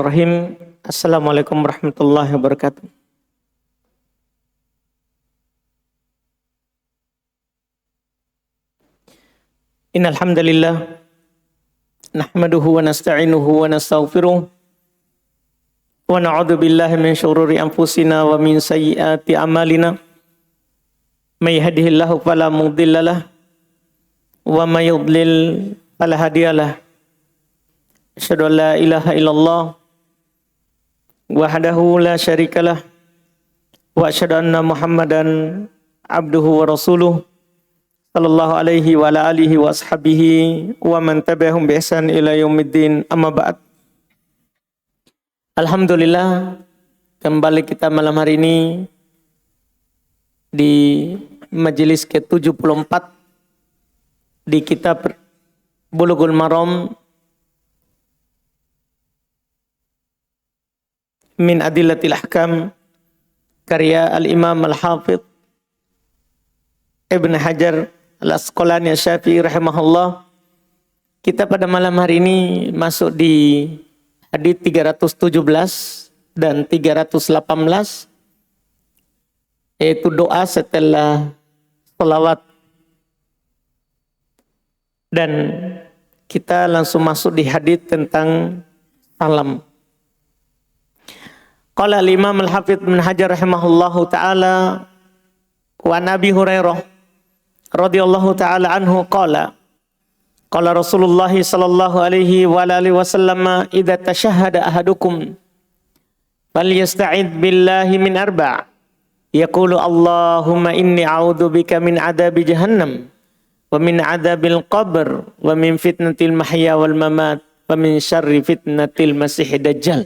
Bismillahirrahmanirrahim. Assalamualaikum warahmatullahi wabarakatuh. Innal hamdalillah nahmaduhu wa nasta'inuhu wa nastaghfiruh wa na'udzu billahi min syururi anfusina wa min sayyiati a'malina. May yahdihillahu fala mudhillalah wa may yudlil fala hadiyalah. Asyhadu an la ilaha illallah wahdahu la syarikalah wa asyhadu anna Muhammadan abduhu wa rasuluh sallallahu alaihi wa ala alihi wa ashabihi wa man tabi'ahum bi ihsan ila yaumiddin, amma ba'd. Alhamdulillah, kembali kita malam hari ini di majelis ke-74 di kitab Bulughul Maram min Adillatil Ahkam karya Al-Imam Al-Hafidh Ibn Hajar Al-Asqalani Asy-Syafi'i rahimahullah. Kita pada malam hari ini masuk di hadits 317 dan 318, yaitu doa setelah sholawat. Dan kita langsung masuk di hadits tentang salam. Qala al-Imam Al-Hafidh Ibn Hajar rahimahullahu ta'ala wa Nabi Hurairah radhiyallahu ta'ala anhu qala Rasulullah sallallahu alaihi wa alihi wasallam idza tashahhada ahadukum falyasta'id billahi min arba' yaqulu Allahumma inni a'udzu bika min adzabi jahannam wa min adzabil qabr wa min fitnatil mahya wal mamat wa min syarri fitnatil masiihid dajjal.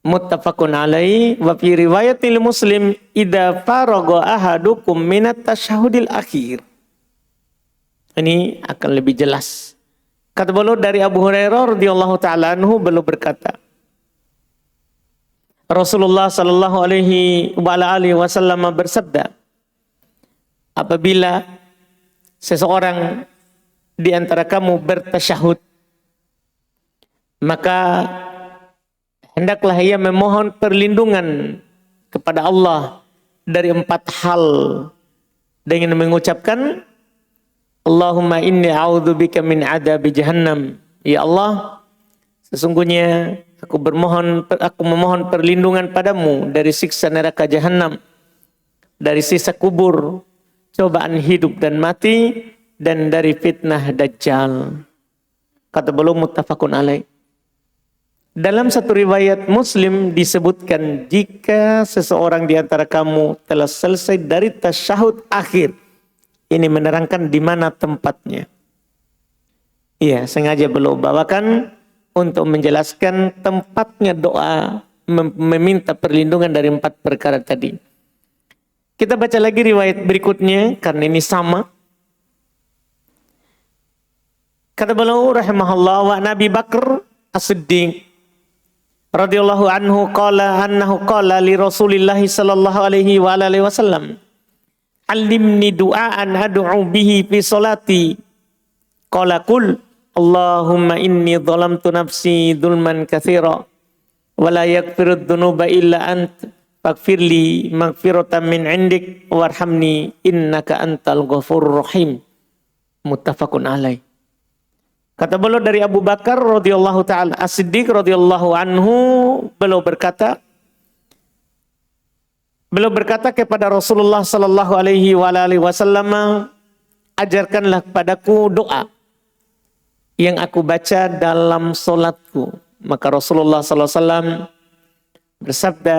Muttafaqun alaihi. Wa fi riwayatil Muslim idza faragha ahadukum minat tasyahudil akhir. Ini akan lebih jelas. Kata beliau dari Abu Hurairah radhiyallahu taala anhu, beliau berkata, Rasulullah sallallahu alaihi wa alihi wasallam bersabda, apabila seseorang di antara kamu bertasyahud, maka hendaklah ia memohon perlindungan kepada Allah dari 4 hal dengan mengucapkan Allahumma inni a'udzubika min adzabi jahannam. Ya Allah, sesungguhnya aku memohon perlindungan padamu dari siksa neraka jahanam, dari siksa kubur, cobaan hidup dan mati, dan dari fitnah dajjal. Kata beliau muttafaqun alaih. Dalam satu riwayat Muslim disebutkan, jika seseorang di antara kamu telah selesai dari tasyahud akhir, ini menerangkan di mana tempatnya. Iya, sengaja beliau bawakan untuk menjelaskan tempatnya doa meminta perlindungan dari 4 perkara tadi. Kita baca lagi riwayat berikutnya karena ini sama. Kata beliau rahimahullah, wa Nabi Bakr As-Siddiq radhiyallahu anhu annahu qala li Rasulillah sallallahu alaihi wa alihi wasallam, allimni du'aan ad'u bihi fi sholati. Qala qul Allahumma inni dhalamtu nafsi dhulman katsira wa la yaghfiru dhunuba illa ant faghfirli maghfiratan min 'indik warhamni innaka antal ghafurur rahim. Muttafaqun alaih. Kata beliau dari Abu Bakar radhiyallahu taala As-Siddiq radhiyallahu anhu, beliau berkata kepada Rasulullah sallallahu alaihi wa alihi wasallam, ajarkanlah kepadaku doa yang aku baca dalam salatku. Maka Rasulullah sallallahu alaihi wasallam bersabda,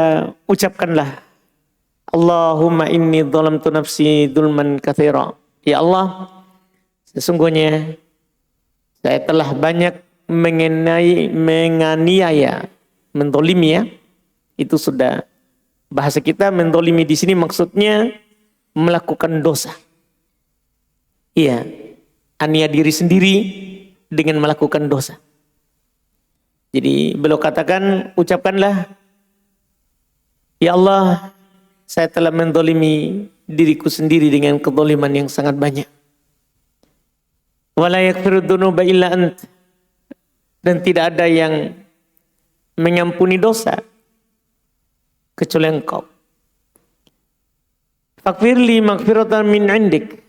ucapkanlah Allahumma inni dhalamtu nafsi dzulman katsira. Ya Allah, sesungguhnya saya telah banyak menganiaya, mendolimi ya. Itu sudah bahasa kita. Mendolimi di sini maksudnya melakukan dosa. Iya, ania diri sendiri dengan melakukan dosa. Jadi beliau katakan, ucapkanlah, ya Allah, saya telah mendolimi diriku sendiri dengan kedoliman yang sangat banyak. Wala yaghfiru dzunuba illa ant, dan tidak ada yang mengampuni dosa kecuali Engkau. Faghfirli maghfiratan min indik,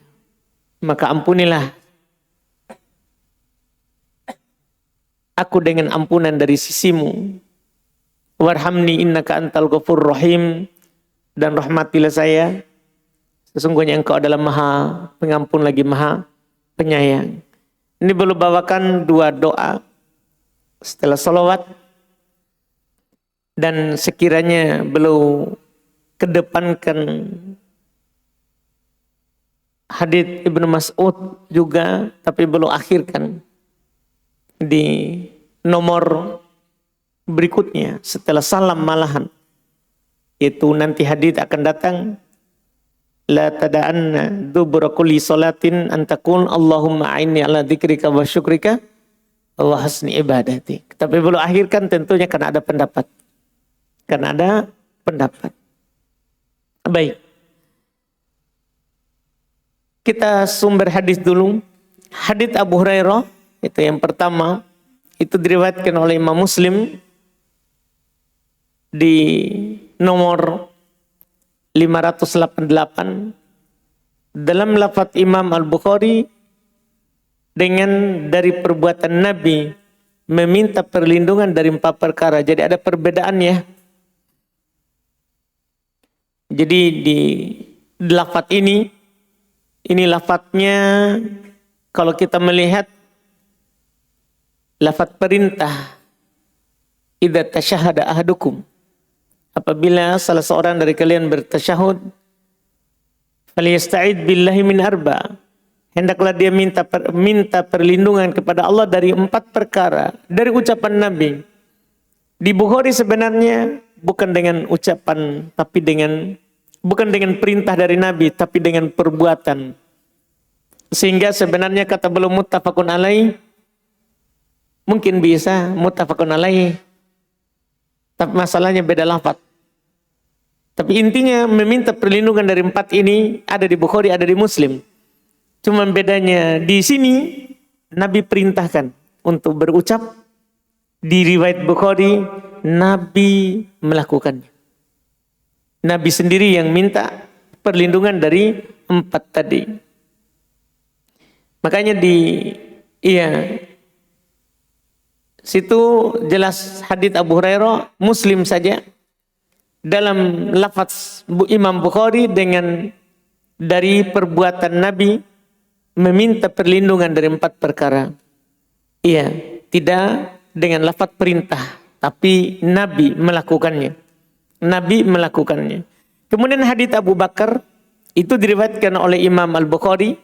maka ampunilah aku dengan ampunan dari sisimu. Warhamni innaka antal ghafurur rahim, dan rahmatilah saya, sesungguhnya Engkau adalah Maha Pengampun lagi Maha Penyayang. Ini beliau bawakan dua doa setelah salawat, dan sekiranya beliau kedepankan hadits Ibnu Mas'ud juga, tapi beliau akhirkan di nomor berikutnya setelah salam malahan. Itu nanti hadits akan datang, la tada'anna dubura kulli salatin antakun Allahumma a'inni ala dzikrika wa syukrika wa husni ibadati. Tapi beliau akhirkan tentunya karena ada pendapat. Karena ada pendapat. Baik. Kita sumber hadis dulu. Hadis Abu Hurairah itu yang pertama, itu diriwayatkan oleh Imam Muslim di nomor 588, dalam lafaz Imam Al-Bukhari dengan dari perbuatan Nabi meminta perlindungan dari 4 perkara. Jadi ada perbedaan ya. Jadi di lafaz ini lafaznya kalau kita melihat lafaz perintah, idza tasyahada ahadukum, apabila salah seorang dari kalian bertasyahud, falyasta'id billahi min arba, hendaklah dia minta perlindungan kepada Allah dari 4 perkara. Dari ucapan Nabi di Bukhari sebenarnya bukan dengan ucapan, tapi bukan dengan perintah dari Nabi, tapi dengan perbuatan. Sehingga sebenarnya kata belum muttafaqun alaih, mungkin bisa muttafaqun alaih, tapi masalahnya beda lafaz. Tapi intinya meminta perlindungan dari 4 ini ada di Bukhari, ada di Muslim. Cuma bedanya di sini Nabi perintahkan untuk berucap, di riwayat Bukhari Nabi melakukannya. Nabi sendiri yang minta perlindungan dari 4 tadi. Makanya situ jelas hadits Abu Hurairah, Muslim saja dalam lafaz Imam Bukhari dengan dari perbuatan Nabi meminta perlindungan dari 4 perkara. Iya, tidak dengan lafaz perintah, tapi Nabi melakukannya. Nabi melakukannya. Kemudian hadits Abu Bakar itu diriwayatkan oleh Imam Al-Bukhari.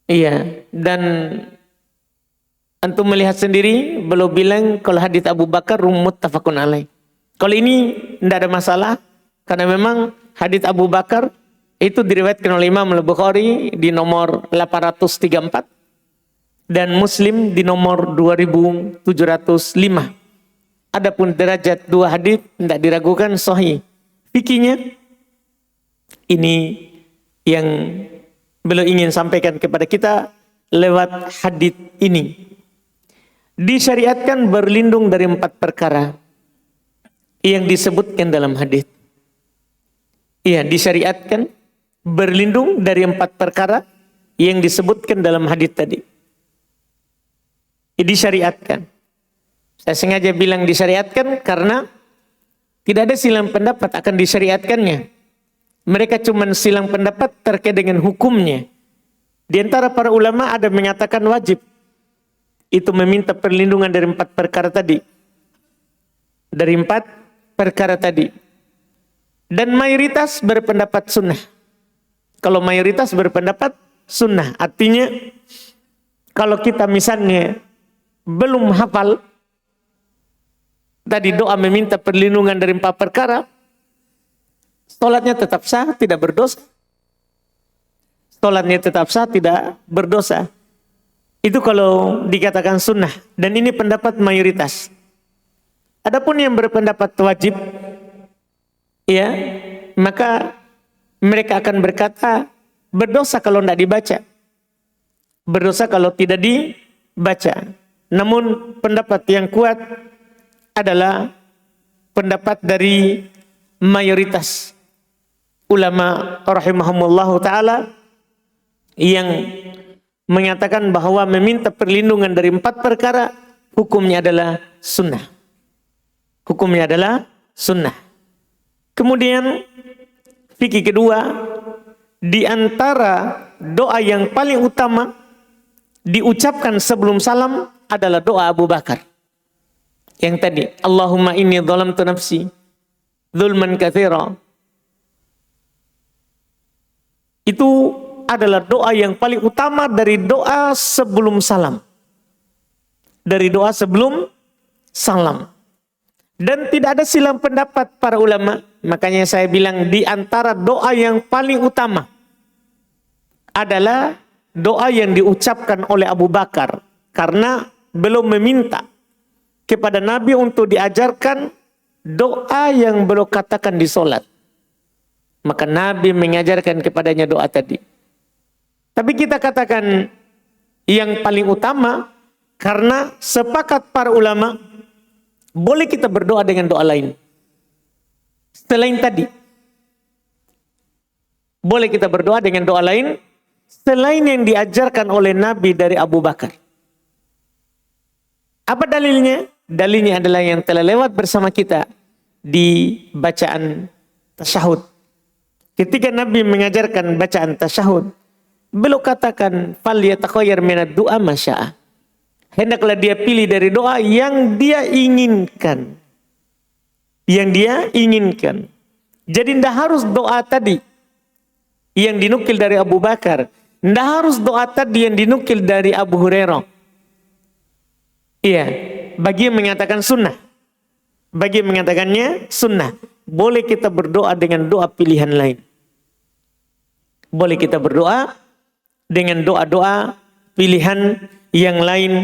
Iya, dan antum melihat sendiri, beliau bilang kalau hadits Abu Bakar muttafaqun alaih. Kalau ini tidak ada masalah, karena memang hadits Abu Bakar itu diriwayatkan oleh Imam Al-Bukhari di nomor 834 dan Muslim di nomor 2705. Adapun derajat 2 hadits tidak diragukan sahih. Fikihnya ini yang beliau ingin sampaikan kepada kita lewat hadits ini. Disyariatkan berlindung dari 4 perkara yang disebutkan dalam hadits. Iya, disyariatkan berlindung dari 4 perkara yang disebutkan dalam hadits tadi. Disyariatkan. Saya sengaja bilang disyariatkan karena tidak ada silang pendapat akan disyariatkannya. Mereka cuma silang pendapat terkait dengan hukumnya. Di antara para ulama ada mengatakan wajib. Itu meminta perlindungan dari 4 perkara tadi. Dari 4 perkara tadi. Dan mayoritas berpendapat sunnah. Kalau mayoritas berpendapat sunnah, artinya kalau kita misalnya belum hafal tadi doa meminta perlindungan dari 4 perkara, sholatnya tetap sah, tidak berdosa. Sholatnya tetap sah, tidak berdosa. Itu kalau dikatakan sunnah. Dan ini pendapat mayoritas. Adapun yang berpendapat wajib, ya, maka mereka akan berkata berdosa kalau tidak dibaca. Berdosa kalau tidak dibaca. Namun pendapat yang kuat adalah pendapat dari mayoritas ulama rahimahumullahu ta'ala yang mengatakan bahwa meminta perlindungan dari 4 perkara hukumnya adalah sunnah. Hukumnya adalah sunnah. Kemudian fikih kedua, di antara doa yang paling utama diucapkan sebelum salam adalah doa Abu Bakar. Yang tadi, Allahumma inni dhalamtu nafsi dzulman katsira. Itu adalah doa yang paling utama dari doa sebelum salam. Dari doa sebelum salam. Dan tidak ada silang pendapat para ulama. Makanya saya bilang di antara doa yang paling utama adalah doa yang diucapkan oleh Abu Bakar. Karena belum meminta kepada Nabi untuk diajarkan doa yang beliau katakan di solat. Maka Nabi mengajarkan kepadanya doa tadi. Tapi kita katakan yang paling utama karena sepakat para ulama boleh kita berdoa dengan doa lain. Selain tadi. Boleh kita berdoa dengan doa lain selain yang diajarkan oleh Nabi dari Abu Bakar. Apa dalilnya? Dalilnya adalah yang telah lewat bersama kita di bacaan tasyahud. Ketika Nabi mengajarkan bacaan tasyahud, beliau katakan, "Falyatakhayar minad du'a ma syaa." Hendaklah dia pilih dari doa yang dia inginkan. Yang dia inginkan. Jadi tidak harus doa tadi yang dinukil dari Abu Bakar. Tidak harus doa tadi yang dinukil dari Abu Hurairah. Iya, bagi yang mengatakan sunnah. Bagi yang mengatakannya sunnah. Boleh kita berdoa dengan doa pilihan lain. Boleh kita berdoa dengan doa-doa pilihan yang lain,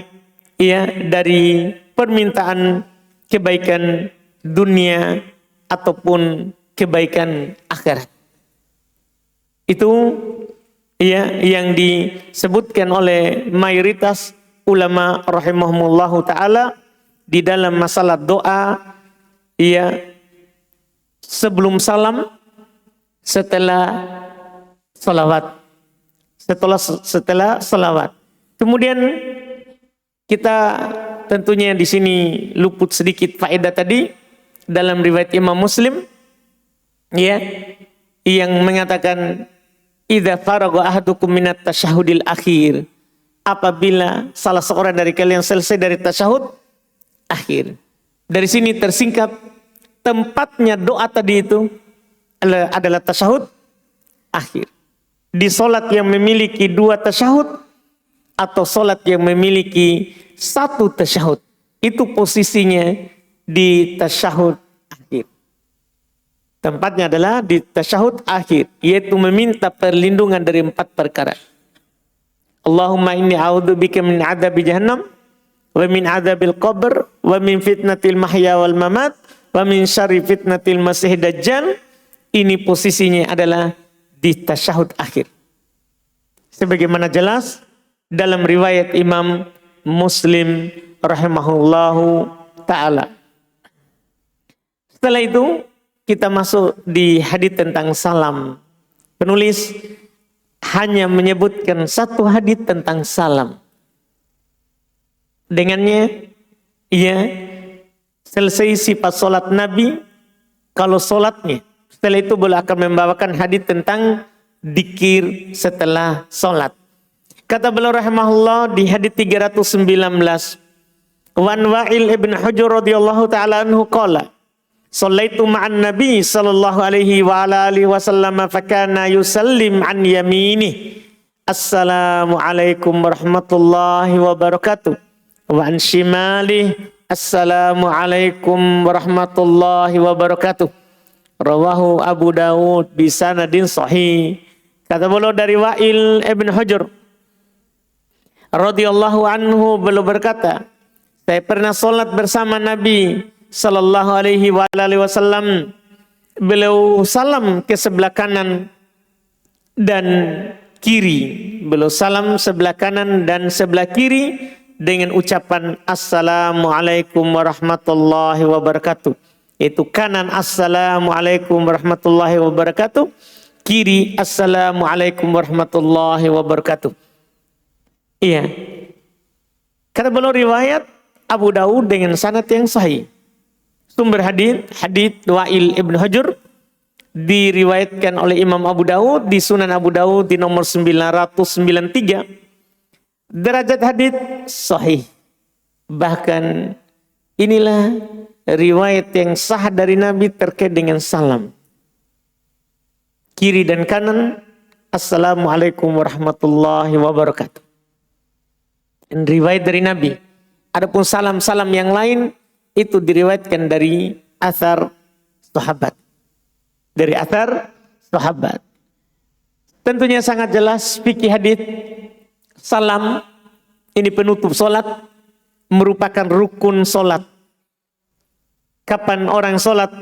ya, dari permintaan kebaikan dunia ataupun kebaikan akhirat. Itu ya yang disebutkan oleh mayoritas ulama rahimahumullahu ta'ala di dalam masalah doa, ya, sebelum salam, setelah salawat. Setelah salawat. Kemudian kita tentunya di sini luput sedikit faedah tadi dalam riwayat Imam Muslim, ya, yang mengatakan idza faragha ahadukum minat tasyahudil akhir, apabila salah seorang dari kalian selesai dari tasyahud akhir. Dari sini tersingkap tempatnya doa tadi itu adalah tasyahud akhir. Di solat yang memiliki 2 tasyahud atau solat yang memiliki 1 tasyahud, itu posisinya di tasyahud akhir. Tempatnya adalah di tasyahud akhir, yaitu meminta perlindungan dari 4 perkara. Allahumma inni a'udzubika min adzabi jahannam wa min adzabil qabr wa min fitnatil mahya wal mamat wa min syarri fitnatil masih dajjal. Ini posisinya adalah di tasyahud akhir. Sebagaimana jelas dalam riwayat Imam Muslim rahimahullahu ta'ala. Setelah itu kita masuk di hadis tentang salam. Penulis hanya menyebutkan 1 hadis tentang salam. Dengannya ia selesai sifat solat Nabi. Kalau solatnya, setelah itu boleh akan membawakan hadis tentang dzikir setelah solat. Kata beliau rahimahullah di hadis 319, Wan Wa'il ibn Hujr radhiyallahu ta'ala anhu qala, "Shallaitu ma'an Nabi sallallahu alaihi wa ala alihi wasallam fa kana yusallim an yaminih. Assalamu alaikum warahmatullahi wabarakatuh. Wa an shimalih. Assalamu alaikum warahmatullahi wabarakatuh." Rawahu Abu Dawud bisanadin sahih. Kata beliau dari Wa'il ibn Hujr radhiyallahu anhu, beliau berkata, saya pernah sholat bersama Nabi sallallahu alaihi wasallam. Beliau salam ke sebelah kanan dan kiri. Beliau salam sebelah kanan dan sebelah kiri dengan ucapan Assalamualaikum warahmatullahi wabarakatuh. Itu kanan Assalamualaikum warahmatullahi wabarakatuh, kiri Assalamualaikum warahmatullahi wabarakatuh. Iya. Kata beliau riwayat Abu Daud dengan sanad yang sahih. Sumber hadis Wa'il ibn Hujr, diriwayatkan oleh Imam Abu Daud di Sunan Abu Daud di nomor 993. Derajat hadis sahih. Bahkan inilah riwayat yang sah dari Nabi terkait dengan salam. Kiri dan kanan Assalamualaikum warahmatullahi wabarakatuh. Dan riwayat dari Nabi. Adapun salam-salam yang lain itu diriwayatkan dari athar sahabat. Dari athar sahabat. Tentunya sangat jelas fikih hadis salam ini penutup solat, merupakan rukun solat. Kapan orang solat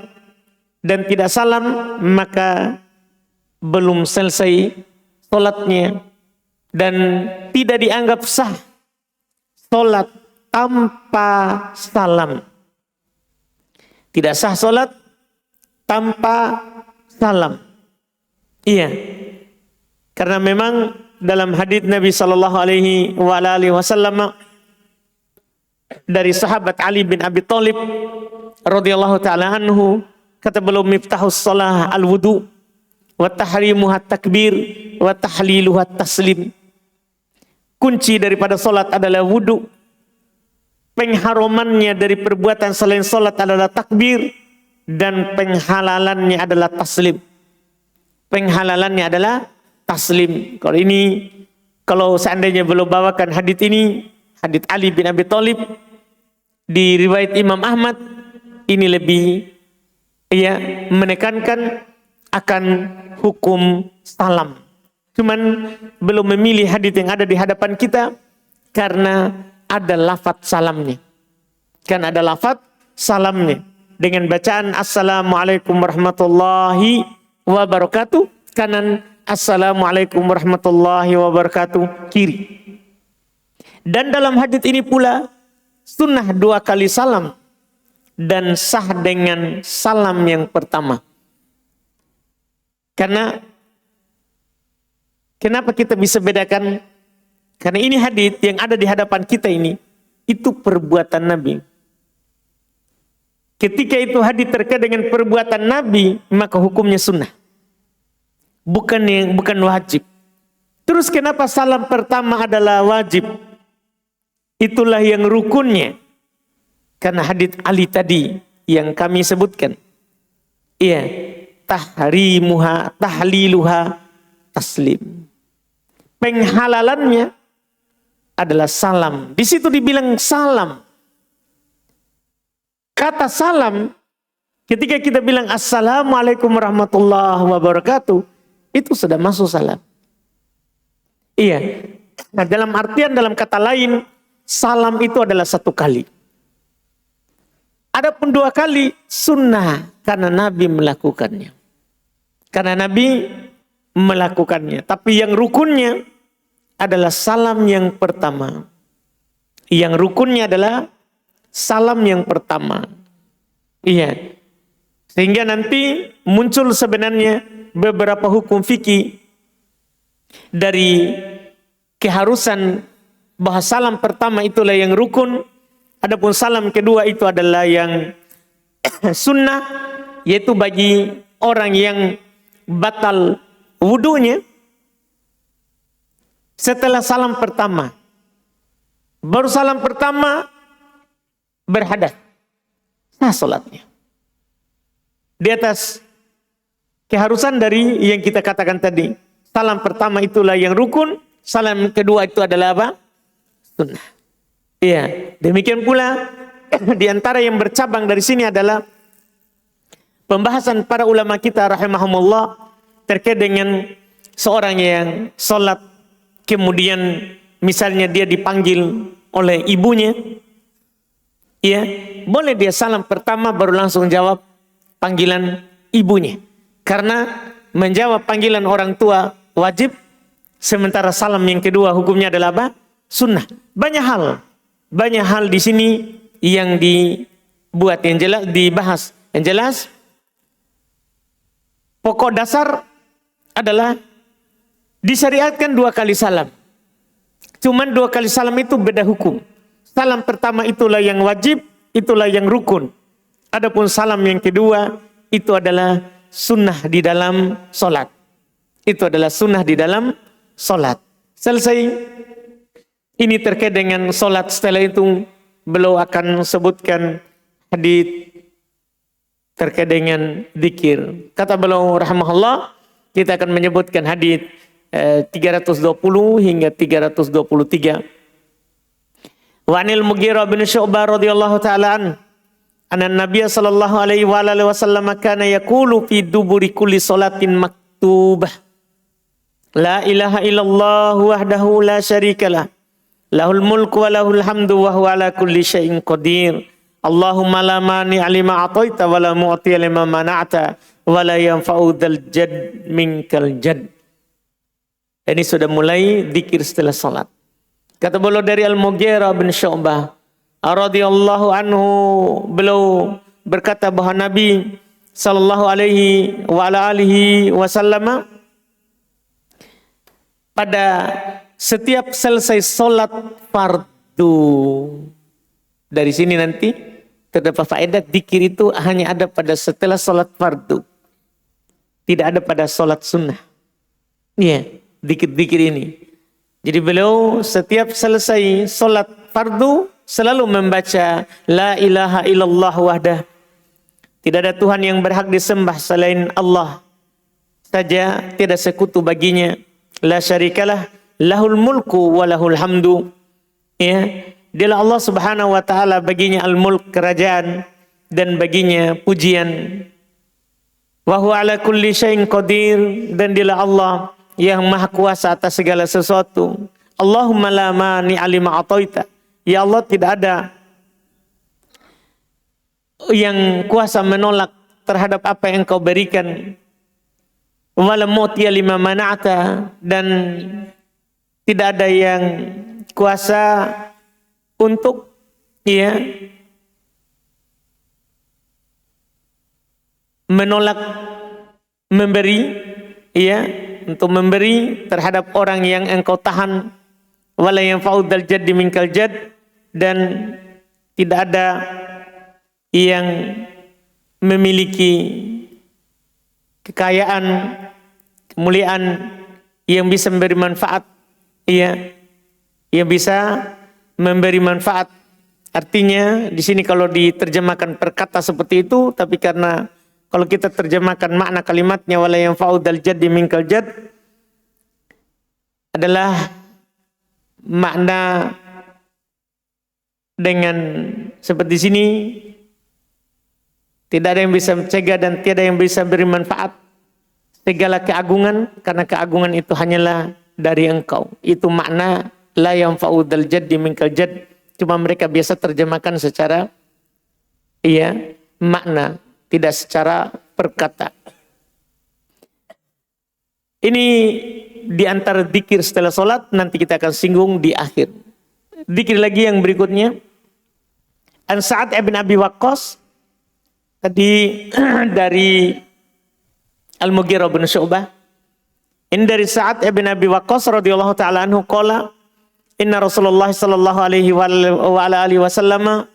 dan tidak salam, maka belum selesai solatnya dan tidak dianggap sah solat tanpa salam. Tidak sah solat tanpa salam. Iya. Karena memang dalam hadits Nabi sallallahu alaihi wasallam dari sahabat Ali bin Abi Thalib radhiyallahu taala anhu, kata beliau, miftahus shalah al-wudu wa tahrimuha takbir wa tahliluha taslim. Kunci daripada salat adalah wudu. Pengharamannya dari perbuatan selain salat adalah takbir, dan penghalalannya adalah taslim. Penghalalannya adalah taslim. Kalau seandainya belum bawakan hadis ini, hadis Ali bin Abi Thalib di riwayat Imam Ahmad, ini lebih menekankan akan hukum salam. Cuman belum memilih hadis yang ada di hadapan kita karena ada lafaz salamnya. Kan ada lafaz salamnya dengan bacaan Assalamualaikum warahmatullahi wabarakatuh kanan, Assalamualaikum warahmatullahi wabarakatuh kiri. Dan dalam hadis ini pula sunnah 2 kali salam dan sah dengan salam yang pertama. Karena kenapa kita bisa bedakan? Karena ini hadis yang ada di hadapan kita ini, itu perbuatan Nabi. Ketika itu hadis terkait dengan perbuatan Nabi, maka hukumnya sunnah. Bukan wajib. Terus kenapa salam pertama adalah wajib? Itulah yang rukunnya. Karena hadis Ali tadi yang kami sebutkan. Iya, tahliluha taslim. Penghalalannya adalah salam. Di situ dibilang salam. Kata salam, ketika kita bilang Assalamualaikum warahmatullahi wabarakatuh, itu sudah masuk salam. Iya. Nah, dalam kata lain, salam itu adalah 1 kali. Adapun 2 kali sunnah karena Nabi melakukannya. Karena Nabi melakukannya. Tapi yang rukunnya adalah salam yang pertama. Yang rukunnya adalah salam yang pertama. Iya. Sehingga nanti muncul sebenarnya beberapa hukum fikih dari keharusan bahwa salam pertama itulah yang rukun. Adapun salam kedua itu adalah yang sunnah, yaitu bagi orang yang batal wudunya setelah salam pertama. Baru salam pertama berhadas, sah salatnya. Di atas keharusan dari yang kita katakan tadi. Salam pertama itulah yang rukun, salam kedua itu adalah apa? Sunnah. Iya, demikian pula di antara yang bercabang dari sini adalah pembahasan para ulama kita rahimahumullah terkait dengan seorang yang sholat kemudian misalnya dia dipanggil oleh ibunya, ya boleh dia salam pertama baru langsung jawab panggilan ibunya, karena menjawab panggilan orang tua wajib, sementara salam yang kedua hukumnya adalah apa? Sunnah. Banyak hal banyak hal di sini yang dibuat, yang jelas dibahas. Yang jelas pokok dasar adalah disyariatkan 2 kali salam. Cuman 2 kali salam itu beda hukum. Salam pertama itulah yang wajib, itulah yang rukun. Adapun salam yang kedua itu adalah sunnah di dalam solat. Itu adalah sunnah di dalam solat. Selesai. Ini terkait dengan solat. Setelah itu beliau akan sebutkan hadits terkait dengan zikir. Kata beliau rahimahullah, kita akan menyebutkan hadits 320 hingga 323. Wa anil Mughirah bin Syu'bah radhiyallahu ta'ala anna Nabiy sallallahu alaihi wa alihi wasallam kana yaqulu fi duburi kulli salatin maktubah la ilaha illallah wahdahu la syarikalah lahul mulku wa lahul hamdu wa huwa ala kulli syai'in qadir. Allahumma la mani' lima ataita wa la mu'ti lima mana'ta wa la yanfa'u dzal jadd minkal jadd. Ini sudah mulai zikir setelah salat. Kata beliau dari Al-Mughirah bin Syu'bah radhiyallahu anhu, beliau berkata bahwa Nabi sallallahu alaihi wa ala alihi wasallam pada setiap selesai salat fardu. Dari sini nanti terdapat faedah zikir itu hanya ada pada setelah salat fardu. Tidak ada pada salat sunnah. Iya. Dikir-dikir ini. Jadi beliau setiap selesai solat fardu selalu membaca la ilaha illallah wahdah. Tidak ada Tuhan yang berhak disembah selain Allah saja, tidak sekutu baginya. La syarikalah lahul mulku wa lahul hamdu. Ya, dialah Allah Subhanahu wa taala, baginya al-mulk, kerajaan, dan baginya pujian. Wa huwa ala kulli syai'in qadir, dan dialah Allah yang maha kuasa atas segala sesuatu. Allahumma la mani'a lima ataita. Ya Allah, tidak ada yang kuasa menolak terhadap apa yang Kau berikan. Wa la mu'tiya lima mana'ta, dan tidak ada yang kuasa untuk menolak memberi, untuk memberi terhadap orang yang Engkau tahan. Wala yanfa'u dzal jaddi minkal jadd, dan tidak ada yang memiliki kekayaan, kemuliaan yang bisa memberi manfaat, yang bisa memberi manfaat. Artinya di sini kalau diterjemahkan per kata seperti itu, tapi karena kalau kita terjemahkan makna kalimatnya wala yanfa'u dzal jaddi minkal jadd adalah makna dengan seperti sini, tidak ada yang bisa mencegah dan tiada yang bisa beri manfaat. Segala keagungan, karena keagungan itu hanyalah dari Engkau. Itu makna la yanfa'u dzal jaddi minkal jadd. Cuma mereka biasa terjemahkan secara makna, tidak secara perkata. Ini di antara zikir setelah solat, nanti kita akan singgung di akhir. Zikir lagi yang berikutnya, An Sa'ad ibn Abi Waqqas, tadi dari Al-Mughirah bin Syu'bah. Ini dari Sa'ad ibn Abi Waqqas radhiyallahu ta'ala anhu qala inna Rasulullah sallallahu alaihi wa ala alihi wasallam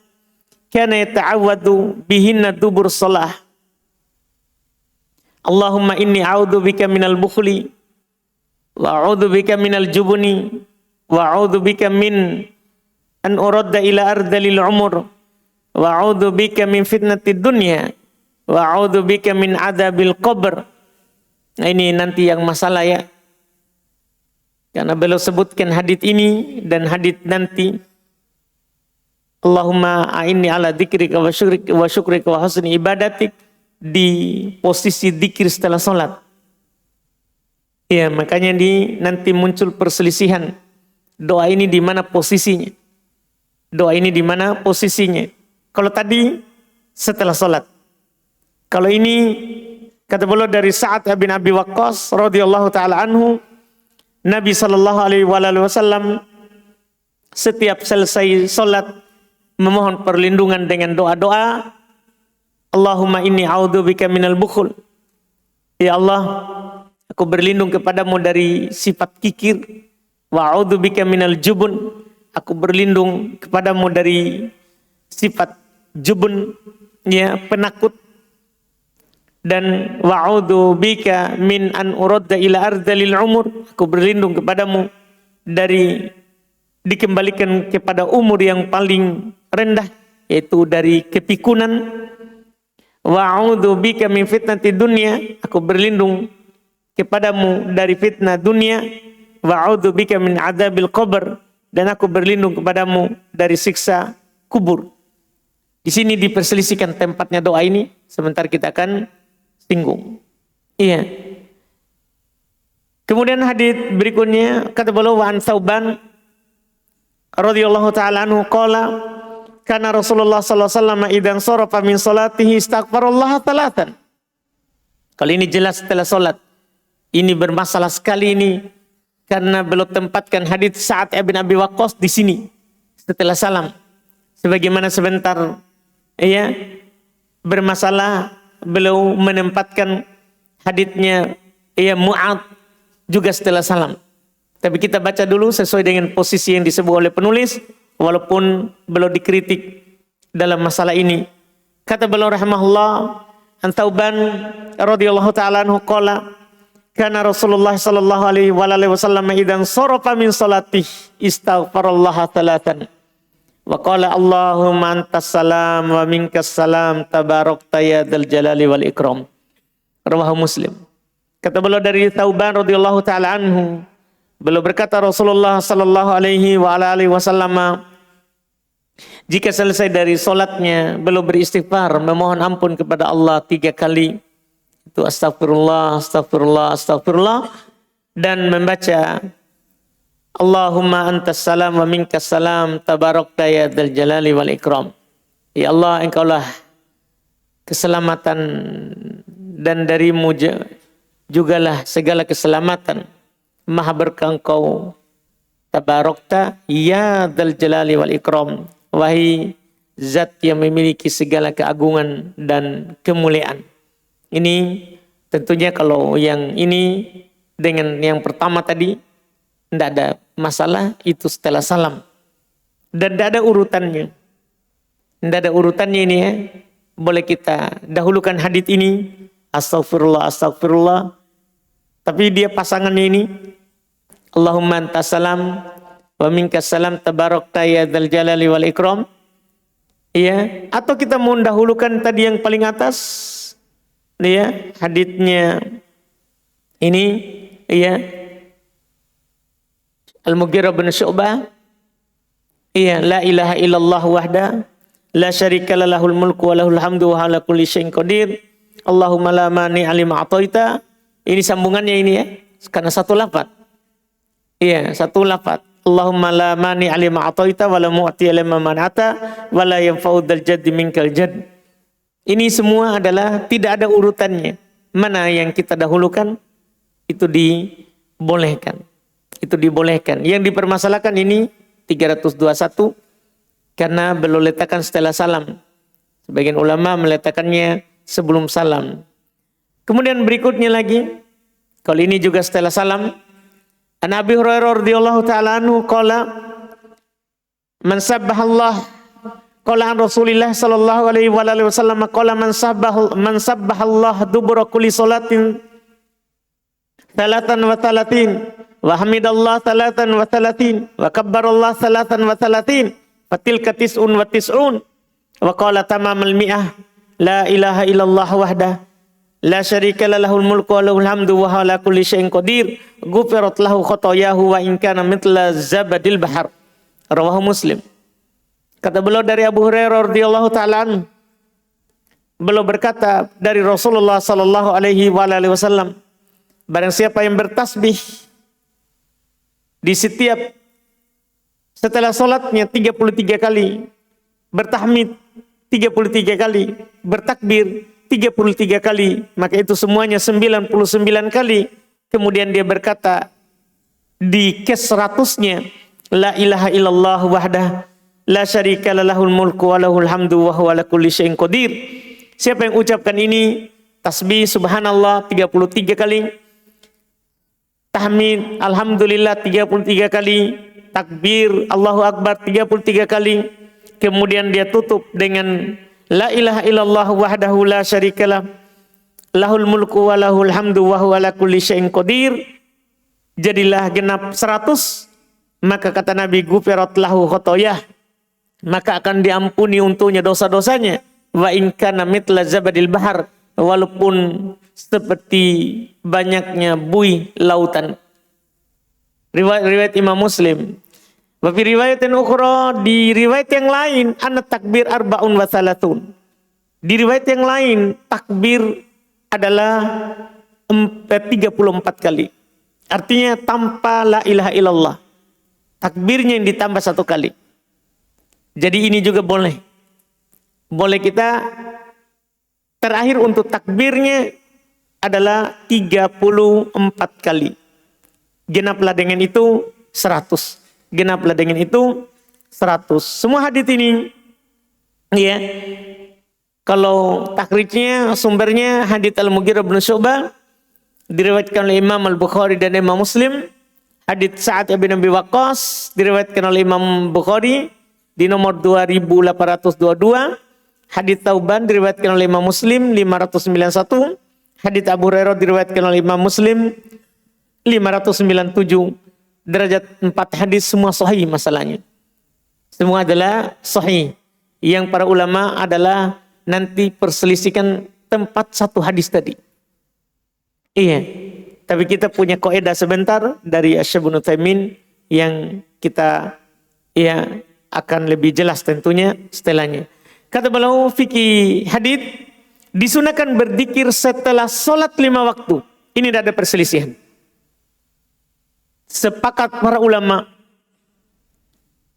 kana yata'awwadu bihinna dubur shalah. Allahumma inni a'udzubika minal bukhli wa a'udzubika minal jubni wa a'udzubika min an uradda ila ardalil umur wa a'udzubika min fitnatid dunya wa a'udzubika min adzabil qabr. Nah, ini nanti yang masalah ya. Karena beliau sebutkan hadits ini dan hadits nanti. Allahumma a'inni ala dzikrika wa syukrika wa husni ibadatik, di posisi dzikir setelah salat. Ya, makanya nanti muncul perselisihan. Doa ini di mana posisinya? Doa ini di mana posisinya? Kalau tadi setelah salat. Kalau ini kata beliau dari Sa'ad bin Abi Waqqas radhiyallahu taala anhu, Nabi sallallahu alaihi wasallam setiap selesai salat memohon perlindungan dengan doa-doa, Allahumma inni a'udzubika minal bukhul. Ya Allah, aku berlindung kepadamu dari sifat kikir. Wa a'udzubika minal jubun. Aku berlindung kepadamu dari sifat jubun, ya, penakut. Dan wa a'udzubika min an uradda ila ardalil umur. Aku berlindung kepadamu dari dikembalikan kepada umur yang paling rendah, yaitu dari kepikunan. Wa a'udzubika min fitnati dunya. Aku berlindung kepadamu dari fitnah dunia. Wa a'udzubika min adzabil qabr. Dan aku berlindung kepadamu dari siksa kubur. Di sini diperselisihkan tempatnya doa ini, sebentar kita akan singgung. Iya. Kemudian hadits berikutnya kata beliau, wa an Tsauban radhiyallahu taala anhu qala kana Rasulullah sallallahu alaihi wasallam idan sarafa min salatihi istaghfarallah thalathan. Kali ini jelas setelah salat. Ini bermasalah sekali ini karena belum tempatkan hadits Sa'ad bin Abi Waqqas di sini setelah salam. Sebagaimana sebentar ya bermasalah beliau menempatkan haditsnya ya Mu'ad juga setelah salam. Tapi kita baca dulu sesuai dengan posisi yang disebut oleh penulis, walaupun belum dikritik dalam masalah ini. Kata beliau rahimahullah, an Tsauban radhiyallahu taala anhu qala kana Rasulullah sallallahu alaihi wasallam idan sarafa min salatih istaghfarallaha thalathan wa qala Allahumma antas salam wa minkas salam tabarakta ya dzal jalali wal ikram. Rawahu Muslim. Kata beliau dari Tsauban radhiyallahu taala anhu, beliau berkata Rasulullah sallallahu alaihi wasallam jika selesai dari solatnya beliau beristighfar, memohon ampun kepada Allah 3 kali. Itu astagfirullah, astagfirullah, astagfirullah, dan membaca Allahumma antas salam wa minkas salam tabarakta ya dzal jalali wal ikram. Ya Allah, engkaulah keselamatan dan darimu jugalah segala keselamatan. Maha berkah engkau, tabarakta ya dzal jalali wal ikram, wahai zat yang memiliki segala keagungan dan kemuliaan. Ini tentunya kalau yang ini dengan yang pertama tadi tidak ada masalah, itu setelah salam dan tidak ada urutannya, tidak ada urutannya ini ya. Boleh kita dahulukan hadits ini astagfirullah, astagfirullah, tapi dia pasangannya ini Allahumma antas salam wa minkas salam tabarakta ya dzal jalali wal ikram, ya. Atau kita mau dahulukan tadi yang paling atas, ya, haditsnya ini, ya, Al-Mughirah bin Syu'bah, ya, la ilaha illallah wahda la syarika lahul mulku wa lahul hamdu wa ala kulli syai'in qadir Allahumma la mani'a lima a'taita. Ini sambungannya ini ya, karena satu lafaz. Iya, satu lafaz. Allahumma la mani'a lima a'taita wa la mu'tiya lima man'ata wa la yanfa'u dzal jaddi minkal jadd. Ini semua adalah tidak ada urutannya. Mana yang kita dahulukan itu dibolehkan. Itu dibolehkan. Yang dipermasalahkan ini 321 karena belum letakkan setelah salam. Sebagian ulama meletakkannya sebelum salam. Kemudian berikutnya lagi, kalau ini juga setelah salam. An Abi Hurairah radhiyallahu taala anhu qala man sabbahallah qala an Rasulillah sallallahu alaihi wasallam qala man sabbahallah dubura kulli salatin salatan wa salatin wa hamidallah salatan wa salatin wa kabbarallah salatan wa salatin fatilka tis'un wa tis'un wa qala tamamal mi'ah la ilaha illallah wahdah la syarika lahul mulku wa lahul hamdu wa ala kulli syai'in qadir ghufirat lahu khotoyahu wa in kana mithla zabadil bahar. Rawahu Muslim. Kata beliau dari Abu Hurairah radhiyallahu taala anhu, beliau berkata dari Rasulullah sallallahu alaihi wasallam, barang siapa yang bertasbih di setiap setelah salatnya 33 kali, bertahmid 33 kali, bertakbir 33 kali, maka itu semuanya 99 kali. Kemudian dia berkata di kes 100-nya, La ilaha illallah wahdah la syarika lahul mulku wa lahul hamdu wa huwa ala kulli syai'in qadir. Siapa yang ucapkan ini, tasbih subhanallah 33 kali, tahmid alhamdulillah 33 kali, takbir Allahu akbar 33 kali, kemudian dia tutup dengan la ilaha illallah wahdahu la syarikalah lahul mulku wa lahul hamdu wa huwa ala kulli syai'in qadir, jadilah genap 100. Maka kata Nabi, gufirat lahu khotoyah, maka akan diampuni untuknya dosa-dosanya. Wa in kana mitla zabadil bahar, walaupun seperti banyaknya buih lautan. Riwayat Imam Muslim. Wa fi riwayatin ukhra, di riwayat yang lain, anna takbir arba'un wa salatun. Di riwayat yang lain, takbir adalah 34 kali. Artinya tanpa la ilaha illallah. Takbirnya yang ditambah 1 kali. Jadi ini juga boleh. Boleh kita terakhir untuk takbirnya adalah 34 kali. Genaplah dengan itu 100. Genaplah dengan itu 100. Semua hadits ini ya. Kalau takrijnya sumbernya hadits Al-Mughirah bin Syu'bah, diriwayatkan oleh Imam Al-Bukhari dan Imam Muslim. Hadits Sa'ad bin Abi Waqqas diriwayatkan oleh Imam Bukhari di nomor 2822. Hadits Tauban diriwayatkan oleh Imam Muslim 591. Hadits Abu Hurairah diriwayatkan oleh Imam Muslim 597. Derajat 4 hadis semua sahih masalahnya. Semua adalah sahih. Yang para ulama adalah nanti perselisikan tempat 1 hadis tadi. Iya. Tapi kita punya kaidah sebentar dari Syekh Ibnu Utsaimin yang kita ya akan lebih jelas tentunya setelahnya. Kata beliau fikih hadits, disunahkan berzikir setelah sholat 5 waktu. Ini tidak ada perselisihan. Sepakat para ulama,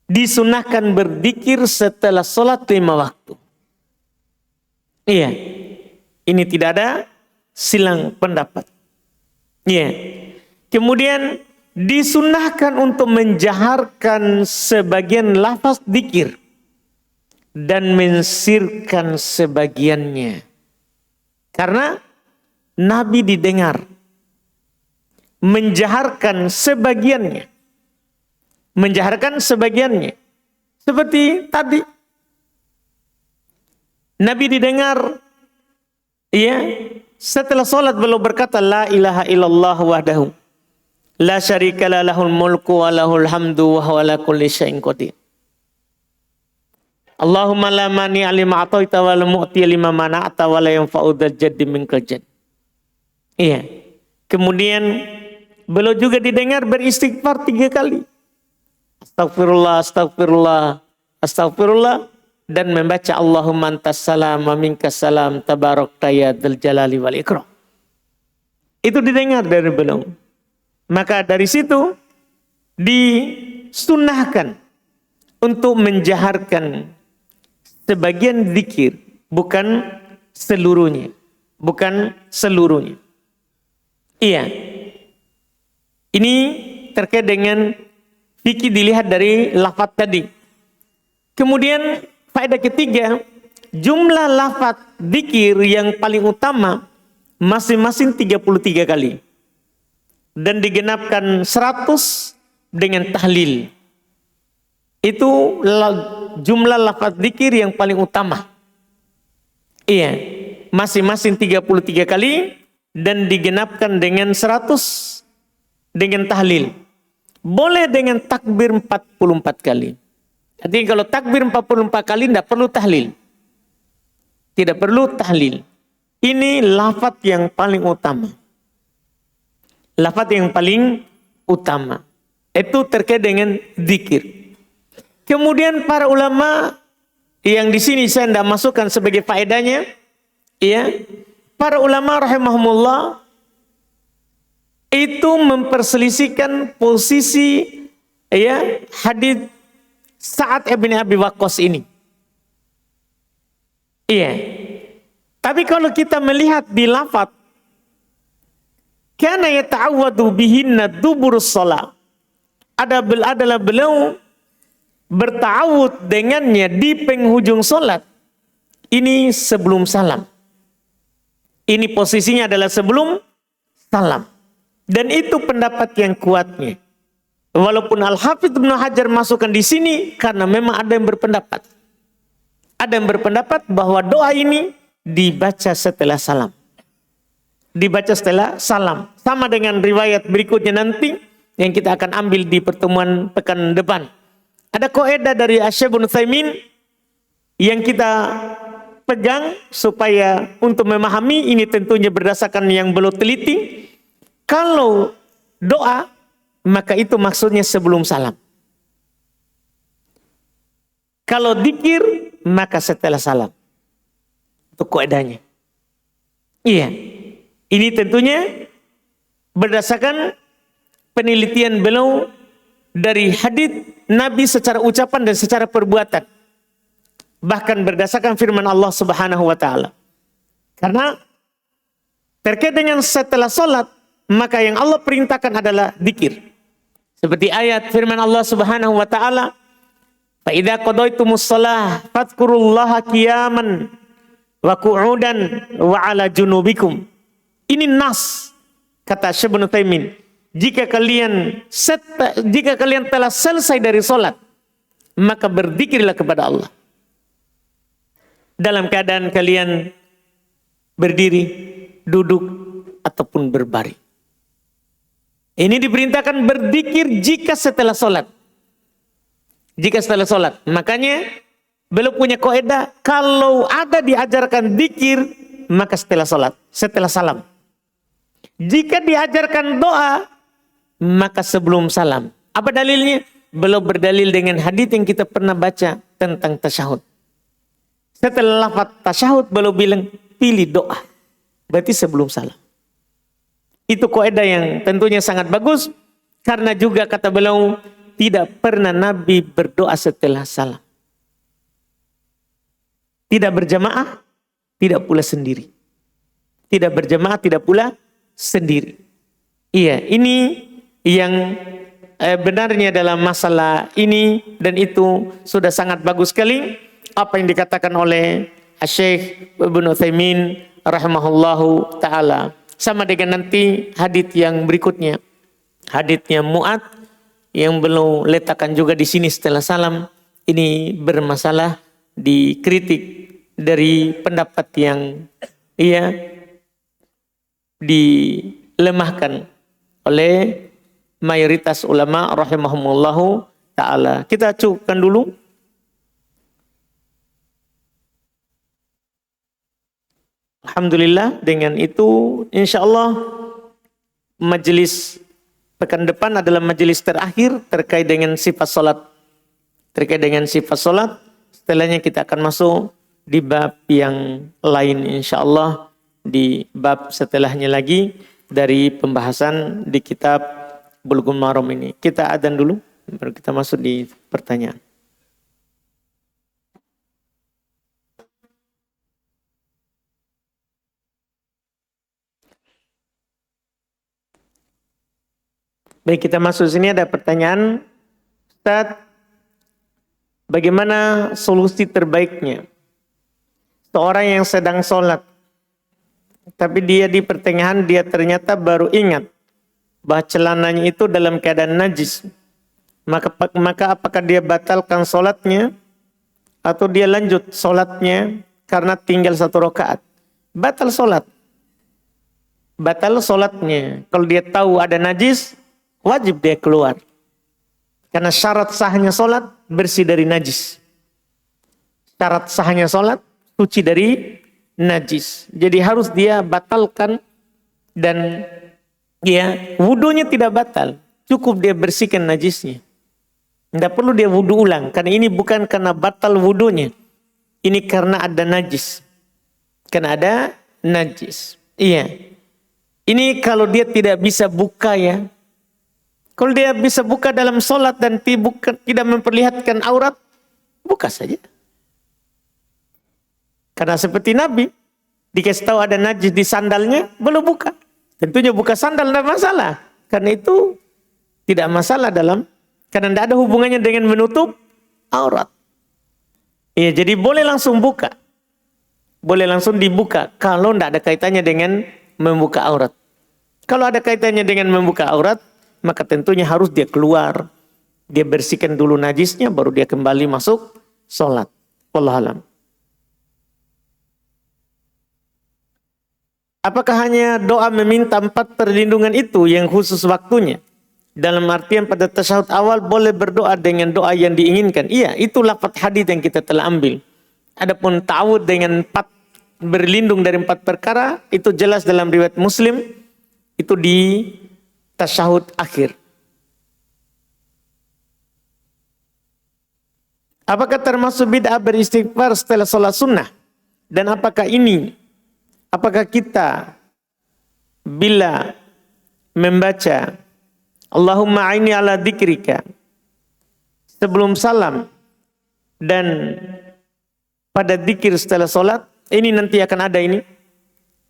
disunahkan berzikir setelah sholat 5 waktu. Iya, ini tidak ada silang pendapat. Iya. Kemudian disunahkan untuk menjaharkan sebagian lafaz dzikir dan mensirkan sebagiannya. Karena Nabi didengar menjaharkan sebagiannya. Menjaharkan sebagiannya. Seperti tadi. Nabi didengar ya, setelah sholat beliau berkata la ilaha illallah wahdahu la syarikalah lahul mulku wa lahul hamdu wa huwa ala kulli syai'in qadir. Allahumma la mani alima ataita wa la mu'ti lima mana'ata wa la yanfa'u dzal jaddi minkal jadd. Iya. Kemudian beliau juga didengar beristighfar 3 kali. Astagfirullah, astagfirullah, astagfirullah, dan membaca Allahumma antas salam wa minkas salam tabarakta ya dzal jalali wal ikram. Itu didengar dari beliau. Maka dari situ disunahkan untuk menjaharkan sebagian zikir, bukan seluruhnya. Bukan seluruhnya. Iya. Ini terkait dengan fikih dilihat dari lafaz tadi. Kemudian faedah ketiga, jumlah lafaz zikir yang paling utama masing-masing 33 kali. Dan digenapkan 100 dengan tahlil. Itu jumlah lafaz zikir yang paling utama. Iya, masing-masing 33 kali dan digenapkan dengan 100 dengan tahlil. Boleh dengan takbir 44 kali. Artinya kalau takbir 44 kali tidak perlu tahlil. Tidak perlu tahlil. Ini lafaz yang paling utama. Lafaz yang paling utama. Itu terkait dengan zikir. Kemudian para ulama yang di sini saya tidak masukkan sebagai faedahnya, ya, para ulama rahimahumullah itu memperselisihkan posisi ya hadits Sa'ad bin Abi Waqqas ini. Iya. Tapi kalau kita melihat di lafaz kana yata'awwadu bihinna duburus shalah adalah beliau bertawud dengannya di penghujung solat. Ini sebelum salam. Ini posisinya adalah sebelum salam. Dan itu pendapat yang kuatnya. Walaupun Al-Hafidz Ibnu Hajar masukkan di sini karena memang ada yang berpendapat. Ada yang berpendapat bahwa doa ini dibaca setelah salam. Dibaca setelah salam. Sama dengan riwayat berikutnya nanti yang kita akan ambil di pertemuan pekan depan. Ada kaidah dari Asy-Syaikh Ibnu Utsaimin yang kita pegang supaya untuk memahami ini tentunya berdasarkan yang belum teliti. Kalau doa maka itu maksudnya sebelum salam. Kalau dzikir maka setelah salam. Itu kaidahnya. Iya. Ini tentunya berdasarkan penelitian beliau dari hadits Nabi secara ucapan dan secara perbuatan. Bahkan berdasarkan firman Allah Subhanahu wa taala. Karena terkait dengan setelah salat, maka yang Allah perintahkan adalah dzikir. Seperti ayat firman Allah Subhanahu wa taala, "Fa idza qadaytumus shalah fadhkurullaha qiyaman wa qu'udan wa 'ala junubikum." Ini nas kata Syekh Ibnu Utsaimin. Jika kalian telah selesai dari salat, maka berzikirlah kepada Allah. Dalam keadaan kalian berdiri, duduk ataupun berbaring. Ini diperintahkan berzikir jika setelah salat. Jika setelah salat. Makanya belum punya kaidah kalau ada diajarkan zikir maka setelah salat, setelah salam. Jika diajarkan doa maka sebelum salam. Apa dalilnya? Belum berdalil dengan hadits yang kita pernah baca tentang tasyahud. Setelah lafaz tasyahud belum bilang pilih doa. Berarti sebelum salam. Itu kaidah yang tentunya sangat bagus karena juga kata beliau tidak pernah Nabi berdoa setelah salam. Tidak berjamaah, tidak pula sendiri. Tidak berjamaah, tidak pula sendiri. Iya, ini yang benarnya dalam masalah ini dan itu sudah sangat bagus sekali apa yang dikatakan oleh Asy-Syaikh Ibnu Utsaimin rahimahullahu taala. Sama dengan nanti hadits yang berikutnya. Haditsnya Mu'ad yang belum letakkan juga di sini setelah salam. Ini bermasalah dikritik dari pendapat yang dilemahkan oleh mayoritas ulama rahimahumullahu ta'ala. Kita cukupkan dulu. Alhamdulillah dengan itu insyaallah majelis pekan depan adalah majelis terakhir terkait dengan sifat salat. Terkait dengan sifat salat, setelahnya kita akan masuk di bab yang lain insyaallah, di bab setelahnya lagi dari pembahasan di kitab Bulughul Maram ini. Kita adzan dulu baru kita masuk di pertanyaan. Baik, kita masuk sini ada pertanyaan. Ustaz, bagaimana solusi terbaiknya? Seorang yang sedang sholat, tapi dia di pertengahan dia ternyata baru ingat bahwa celananya itu dalam keadaan najis. Maka apakah dia batalkan sholatnya atau dia lanjut sholatnya karena tinggal 1 rakaat? Batal sholat. Batal sholatnya. Kalau dia tahu ada najis, wajib dia keluar. Karena syarat sahnya sholat bersih dari najis. Syarat sahnya sholat suci dari najis. Jadi harus dia batalkan dan wudunya tidak batal. Cukup dia bersihkan najisnya. Tidak perlu dia wudu ulang. Karena ini bukan karena batal wudunya. Ini karena ada najis. Karena ada najis. Iya. Ini kalau dia tidak bisa buka ya. Kalau dia bisa buka dalam sholat dan tidak memperlihatkan aurat, buka saja. Karena seperti Nabi, dikasih tahu ada najis di sandalnya, belum buka. Tentunya buka sandal tidak masalah. Karena itu tidak masalah dalam Karena tidak ada hubungannya dengan menutup aurat. Iya, jadi boleh langsung buka. Boleh langsung dibuka kalau tidak ada kaitannya dengan membuka aurat. Kalau ada kaitannya dengan membuka aurat, maka tentunya harus dia keluar. Dia bersihkan dulu najisnya, baru dia kembali masuk sholat. Wallahualam. Apakah hanya doa meminta 4 perlindungan itu yang khusus waktunya? Dalam artian pada tasyahud awal boleh berdoa dengan doa yang diinginkan. Iya, itu lafaz hadis yang kita telah ambil. Adapun ta'awud dengan 4 berlindung dari 4 perkara, itu jelas dalam riwayat Muslim, itu di tasyahud akhir. Apakah termasuk bid'ah beristighfar setelah sholat sunnah? Dan apakah kita bila membaca Allahumma aini ala dzikrika sebelum salam dan pada dzikir setelah sholat, ini nanti akan ada ini.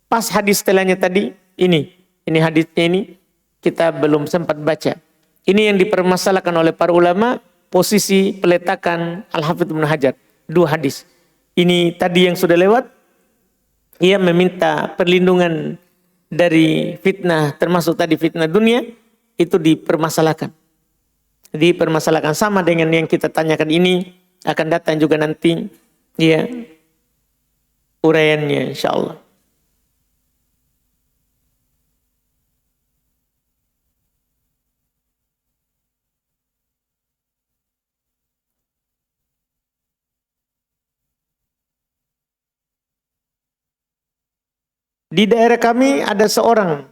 Pas hadis setelahnya tadi, ini hadisnya ini kita belum sempat baca. Ini yang dipermasalahkan oleh para ulama, posisi peletakan Al-Hafidz Ibnu Hajar. 2 hadis. Ini tadi yang sudah lewat, ia meminta perlindungan dari fitnah, termasuk tadi fitnah dunia, itu dipermasalahkan. Dipermasalahkan sama dengan yang kita tanyakan ini, akan datang juga nanti, ya, uraiannya insyaallah. Di daerah kami ada seorang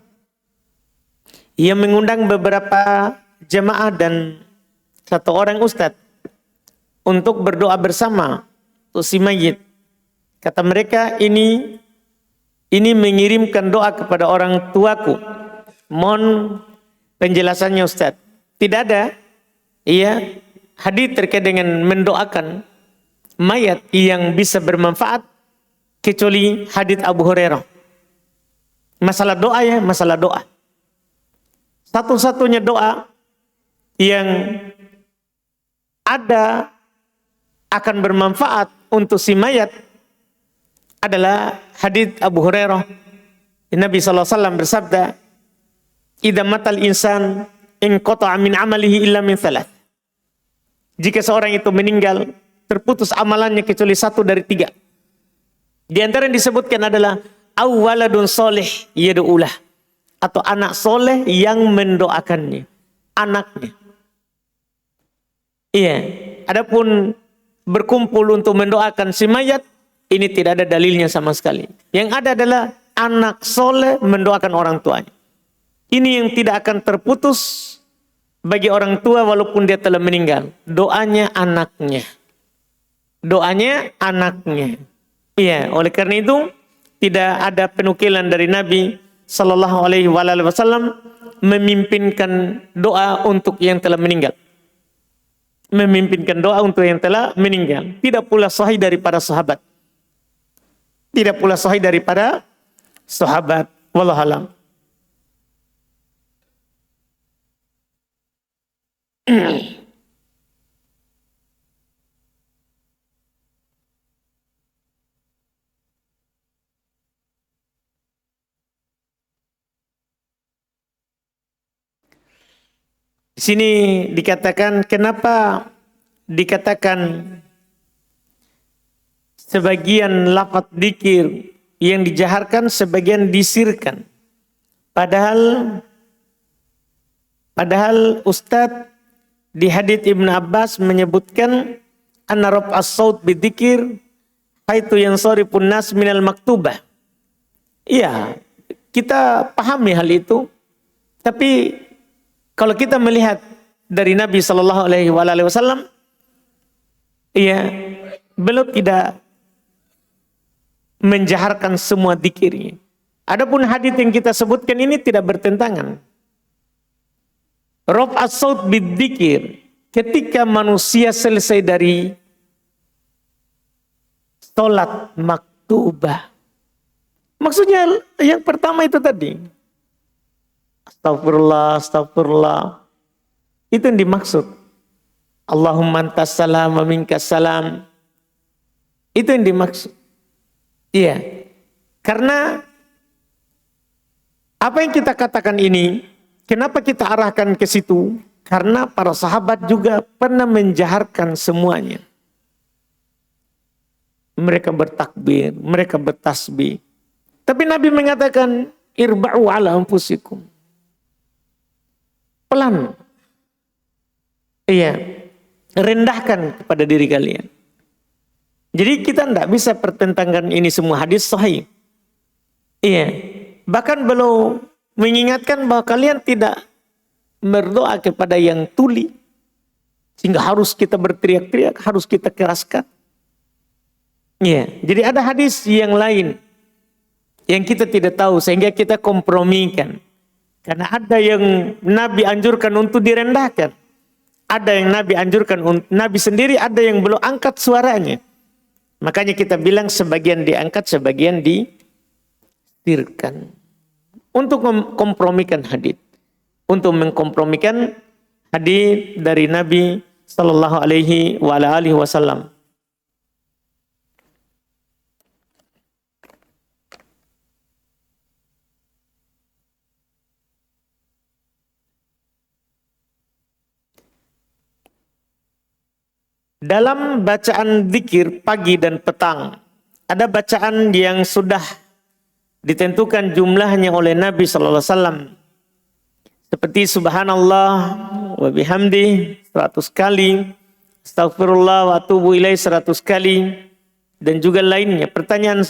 yang mengundang beberapa jemaah dan 1 orang ustadz untuk berdoa bersama untuk si mayit. Kata mereka, ini mengirimkan doa kepada orang tuaku. Mohon penjelasannya ustadz. Tidak ada hadis terkait dengan mendoakan mayat yang bisa bermanfaat kecuali hadis Abu Hurairah. Masalah doa ya, masalah doa. Satu-satunya doa yang ada akan bermanfaat untuk si mayat adalah hadis Abu Hurairah. Nabi SAW bersabda, "Idza matal insan inqata'a min amalihi illa min thalath." Jika seorang itu meninggal, terputus amalannya kecuali 1 dari 3. Di antara yang disebutkan adalah awwaladun soleh yad'ulah, atau anak soleh yang mendoakannya, anaknya. Iya, adapun berkumpul untuk mendoakan si mayat, ini tidak ada dalilnya sama sekali. Yang ada adalah anak soleh mendoakan orang tuanya. Ini yang tidak akan terputus bagi orang tua walaupun dia telah meninggal. Doanya anaknya. Doanya anaknya. Iya, oleh karena itu tidak ada penukilan dari Nabi Sallallahu Alaihi Wasallam memimpinkan doa untuk yang telah meninggal. Memimpinkan doa untuk yang telah meninggal. Tidak pula sahih daripada sahabat. Tidak pula sahih daripada sahabat. Wallahu a'lam. Di sini dikatakan, kenapa dikatakan sebagian lafaz dzikir yang dijaharkan, sebagian disirkan. Padahal Ustadz di hadits Ibnu Abbas menyebutkan anna raf'as saut bidzikir haitu yansarifun nas minal maktubah. Iya, kita pahami hal itu, tapi kalau kita melihat dari Nabi Sallallahu Alaihi Wasallam, iya, beliau tidak menjaharkan semua dzikirnya. Adapun hadis yang kita sebutkan ini tidak bertentangan. Raf'as saut bidzikir, ketika manusia selesai dari salat maktubah. Maksudnya yang pertama itu tadi. Astagfirullah, astagfirullah. Itu yang dimaksud. Allahumma antas salam wa minkas salam. Itu yang dimaksud. Iya. Karena apa yang kita katakan ini, kenapa kita arahkan ke situ? Karena para sahabat juga pernah menjaharkan semuanya. Mereka bertakbir, mereka bertasbih. Tapi Nabi mengatakan, irba'u ala anfusikum. Pelan. Iya. Rendahkan kepada diri kalian. Jadi kita tidak bisa pertentangkan ini semua hadis sahih. Iya. Bahkan beliau mengingatkan bahwa kalian tidak berdoa kepada yang tuli. Sehingga harus kita berteriak-teriak, harus kita keraskan. Iya. Jadi ada hadis yang lain yang kita tidak tahu sehingga kita kompromikan. Karena ada yang Nabi anjurkan untuk direndahkan. Ada yang Nabi anjurkan, Nabi sendiri ada yang belum angkat suaranya. Makanya kita bilang sebagian diangkat, sebagian ditirkan. Untuk memkompromikan hadis. Untuk mengkompromikan hadis dari Nabi sallallahu alaihi wasallam. Dalam bacaan zikir pagi dan petang, ada bacaan yang sudah ditentukan jumlahnya oleh Nabi sallallahu alaihi wasallam. Seperti subhanallah wa bihamdi 100 kali, astagfirullah wa atubu ilaih 100 kali, dan juga lainnya. Pertanyaan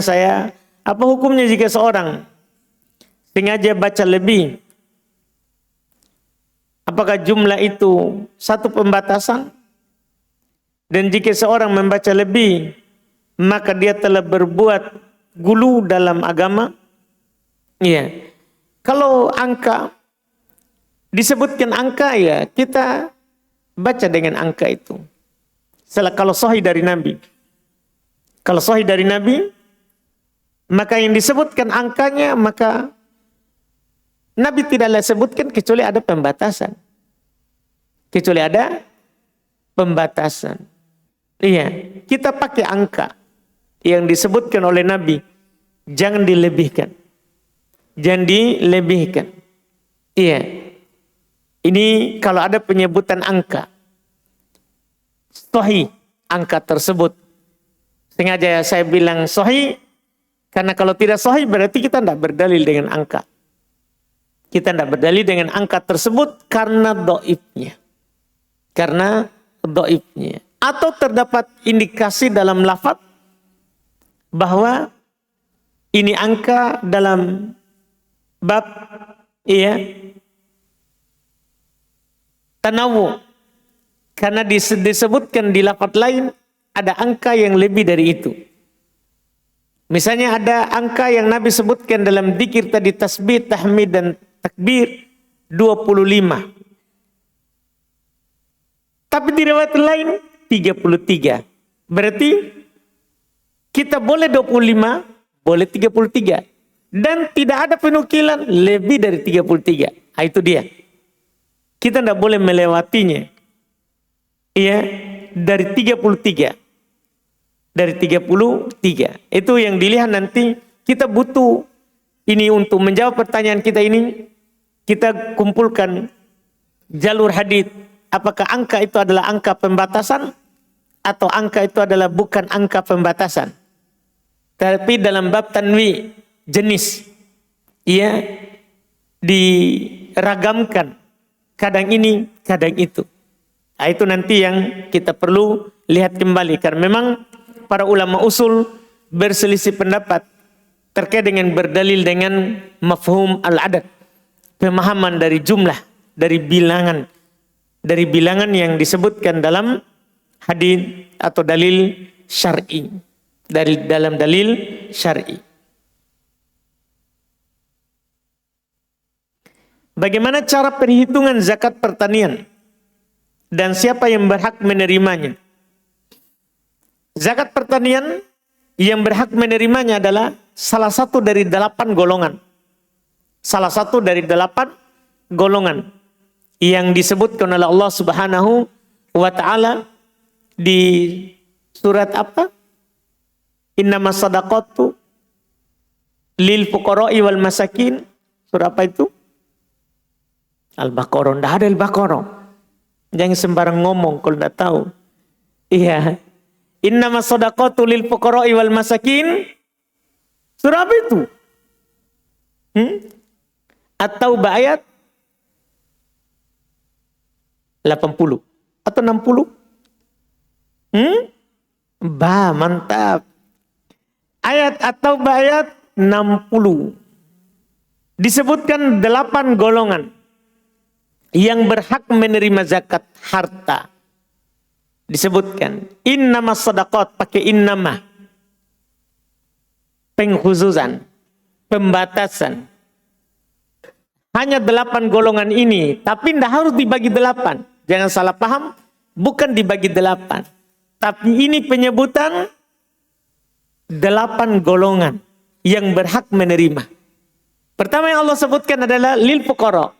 saya, apa hukumnya jika seorang sengaja baca lebih? Apakah jumlah itu satu pembatasan? Dan jika seorang membaca lebih, maka dia telah berbuat gulu dalam agama? Iya. Kalau angka, disebutkan angka ya kita baca dengan angka itu. Kalau sahih dari Nabi. Kalau sahih dari Nabi, maka yang disebutkan angkanya, maka Nabi tidaklah sebutkan kecuali ada pembatasan. Kecuali ada pembatasan. Iya, kita pakai angka yang disebutkan oleh Nabi. Jangan dilebihkan. Jangan dilebihkan. Iya. Ini kalau ada penyebutan angka. Sahih angka tersebut. Sengaja saya bilang sahih. Karena kalau tidak sahih berarti kita tidak berdalil dengan angka. Kita tidak berdalil dengan angka tersebut karena dhaifnya. Karena dhaifnya. Atau terdapat indikasi dalam lafaz bahwa ini angka dalam bab tanawu. Karena disebutkan di lafaz lain ada angka yang lebih dari itu. Misalnya ada angka yang Nabi sebutkan dalam dzikir tadi, tasbih, tahmid dan takbir 25. Tapi di riwayat lain 33. Berarti kita boleh 25, boleh 33. Dan tidak ada penukilan lebih dari 33. Nah, itu dia. Kita tidak boleh melewatinya. Iya, dari 33. Dari 33. Itu yang dilihat nanti. Kita butuh ini untuk menjawab pertanyaan kita ini. Kita kumpulkan jalur hadits. Apakah angka itu adalah angka pembatasan atau angka itu adalah bukan angka pembatasan? Tapi dalam bab tanwi jenis, ia diragamkan, kadang ini, kadang itu. Nah, itu nanti yang kita perlu lihat kembali. Karena memang para ulama usul berselisih pendapat terkait dengan berdalil dengan mafhum al-adad, pemahaman dari jumlah, dari bilangan yang disebutkan dalam hadis atau dalil syar'i, dari dalam dalil syar'i. Bagaimana cara perhitungan zakat pertanian dan siapa yang berhak menerimanya? Zakat pertanian yang berhak menerimanya adalah salah satu dari 8 golongan. Salah satu dari 8 golongan. yang disebutkan oleh Allah Subhanahu wa taala di surat apa? Innamas shadaqatu lil fuqara'i wal masakin. Surah apa itu? Al-Baqarah. Enggak ada Al-Baqarah. Jangan sembarang ngomong kalau enggak tahu. Iya. Innamas shadaqatu lil fuqara'i wal masakin. Surah apa itu? At-Taubah ayat 80 atau 60? Mantap. Ayat At-Taubah ayat 60. Disebutkan 8 golongan yang berhak menerima zakat harta. Disebutkan innamas shadaqat, pakai innama. Pengkhususan, pembatasan. Hanya 8 golongan ini, tapi tidak harus dibagi 8. Jangan salah paham, bukan dibagi 8. Tapi ini penyebutan 8 golongan yang berhak menerima. Pertama yang Allah sebutkan adalah lil fuqara,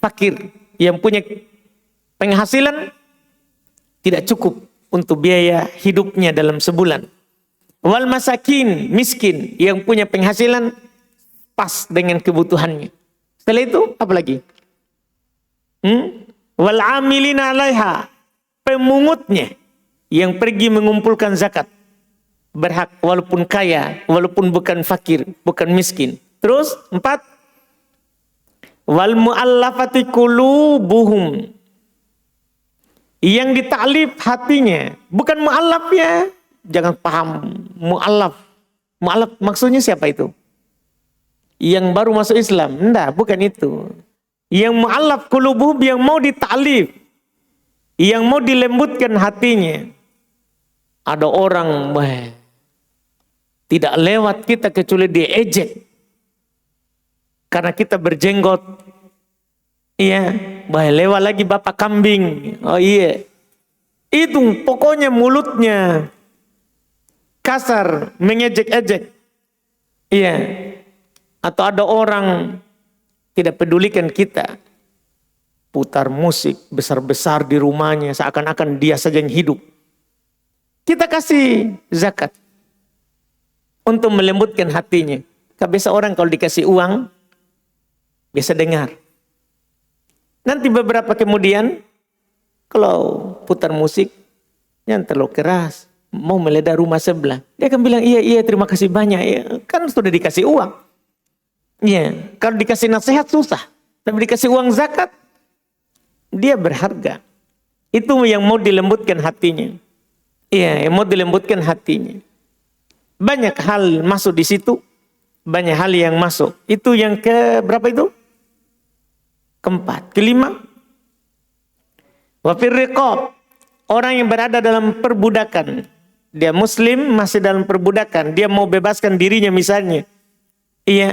fakir yang punya penghasilan tidak cukup untuk biaya hidupnya dalam sebulan. Wal masakin, miskin yang punya penghasilan pas dengan kebutuhannya. Setelah itu apa lagi? Wal amilina 'alaiha, pemungutnya yang pergi mengumpulkan zakat berhak walaupun kaya, walaupun bukan fakir, bukan miskin. Terus 4, wal mu'allafati qulubuhum, yang ditaklif hatinya, bukan mu'allaf ya. Jangan paham mu'allaf. Mu'allaf maksudnya siapa itu? Yang baru masuk Islam. Enggak, bukan itu. Yang mu'allaf qulubuhum, yang mau ditaklif, yang mau dilembutkan hatinya. Ada orang tidak lewat kita kecuali diejek karena kita berjenggot. Iya, lewat lagi bapak kambing. Oh iya. Itu pokoknya mulutnya kasar, mengejek-ejek. Iya. Atau ada orang tidak pedulikan kita, putar musik besar-besar di rumahnya seakan-akan dia saja yang hidup. Kita kasih zakat untuk melembutkan hatinya. Biasa orang kalau dikasih uang biasa dengar. Nanti beberapa kemudian kalau putar musik yang terlalu keras, mau meledak rumah sebelah, dia akan bilang iya terima kasih banyak ya, kan sudah dikasih uang. Iya, kalau dikasih nasihat susah, tapi dikasih uang zakat dia berharga. Itu yang mau dilembutkan hatinya. Iya, yang mau dilembutkan hatinya. Banyak hal masuk di situ, banyak hal yang masuk. Itu yang ke berapa itu? Keempat. Kelima, wa fir riqab, orang yang berada dalam perbudakan. Dia muslim masih dalam perbudakan, dia mau bebaskan dirinya misalnya. Iya,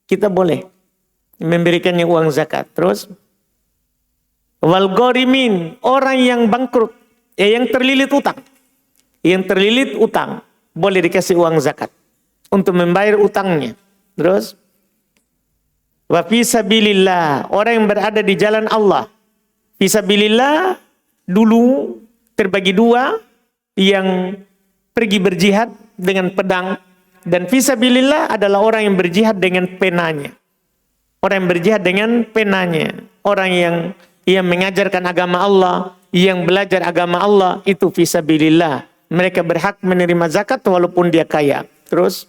kita boleh memberikannya uang zakat. Terus wal gharimin, orang yang bangkrut, yang terlilit utang. Yang terlilit utang boleh dikasih uang zakat untuk membayar utangnya. Terus wa fi sabilillah, orang yang berada di jalan Allah. Fi sabilillah dulu terbagi 2, yang pergi berjihad dengan pedang, dan fi sabilillah adalah orang yang berjihad dengan penanya. Orang yang berjihad dengan penanya, orang yang mengajarkan agama Allah, yang belajar agama Allah, itu fi sabilillah. Mereka berhak menerima zakat walaupun dia kaya. Terus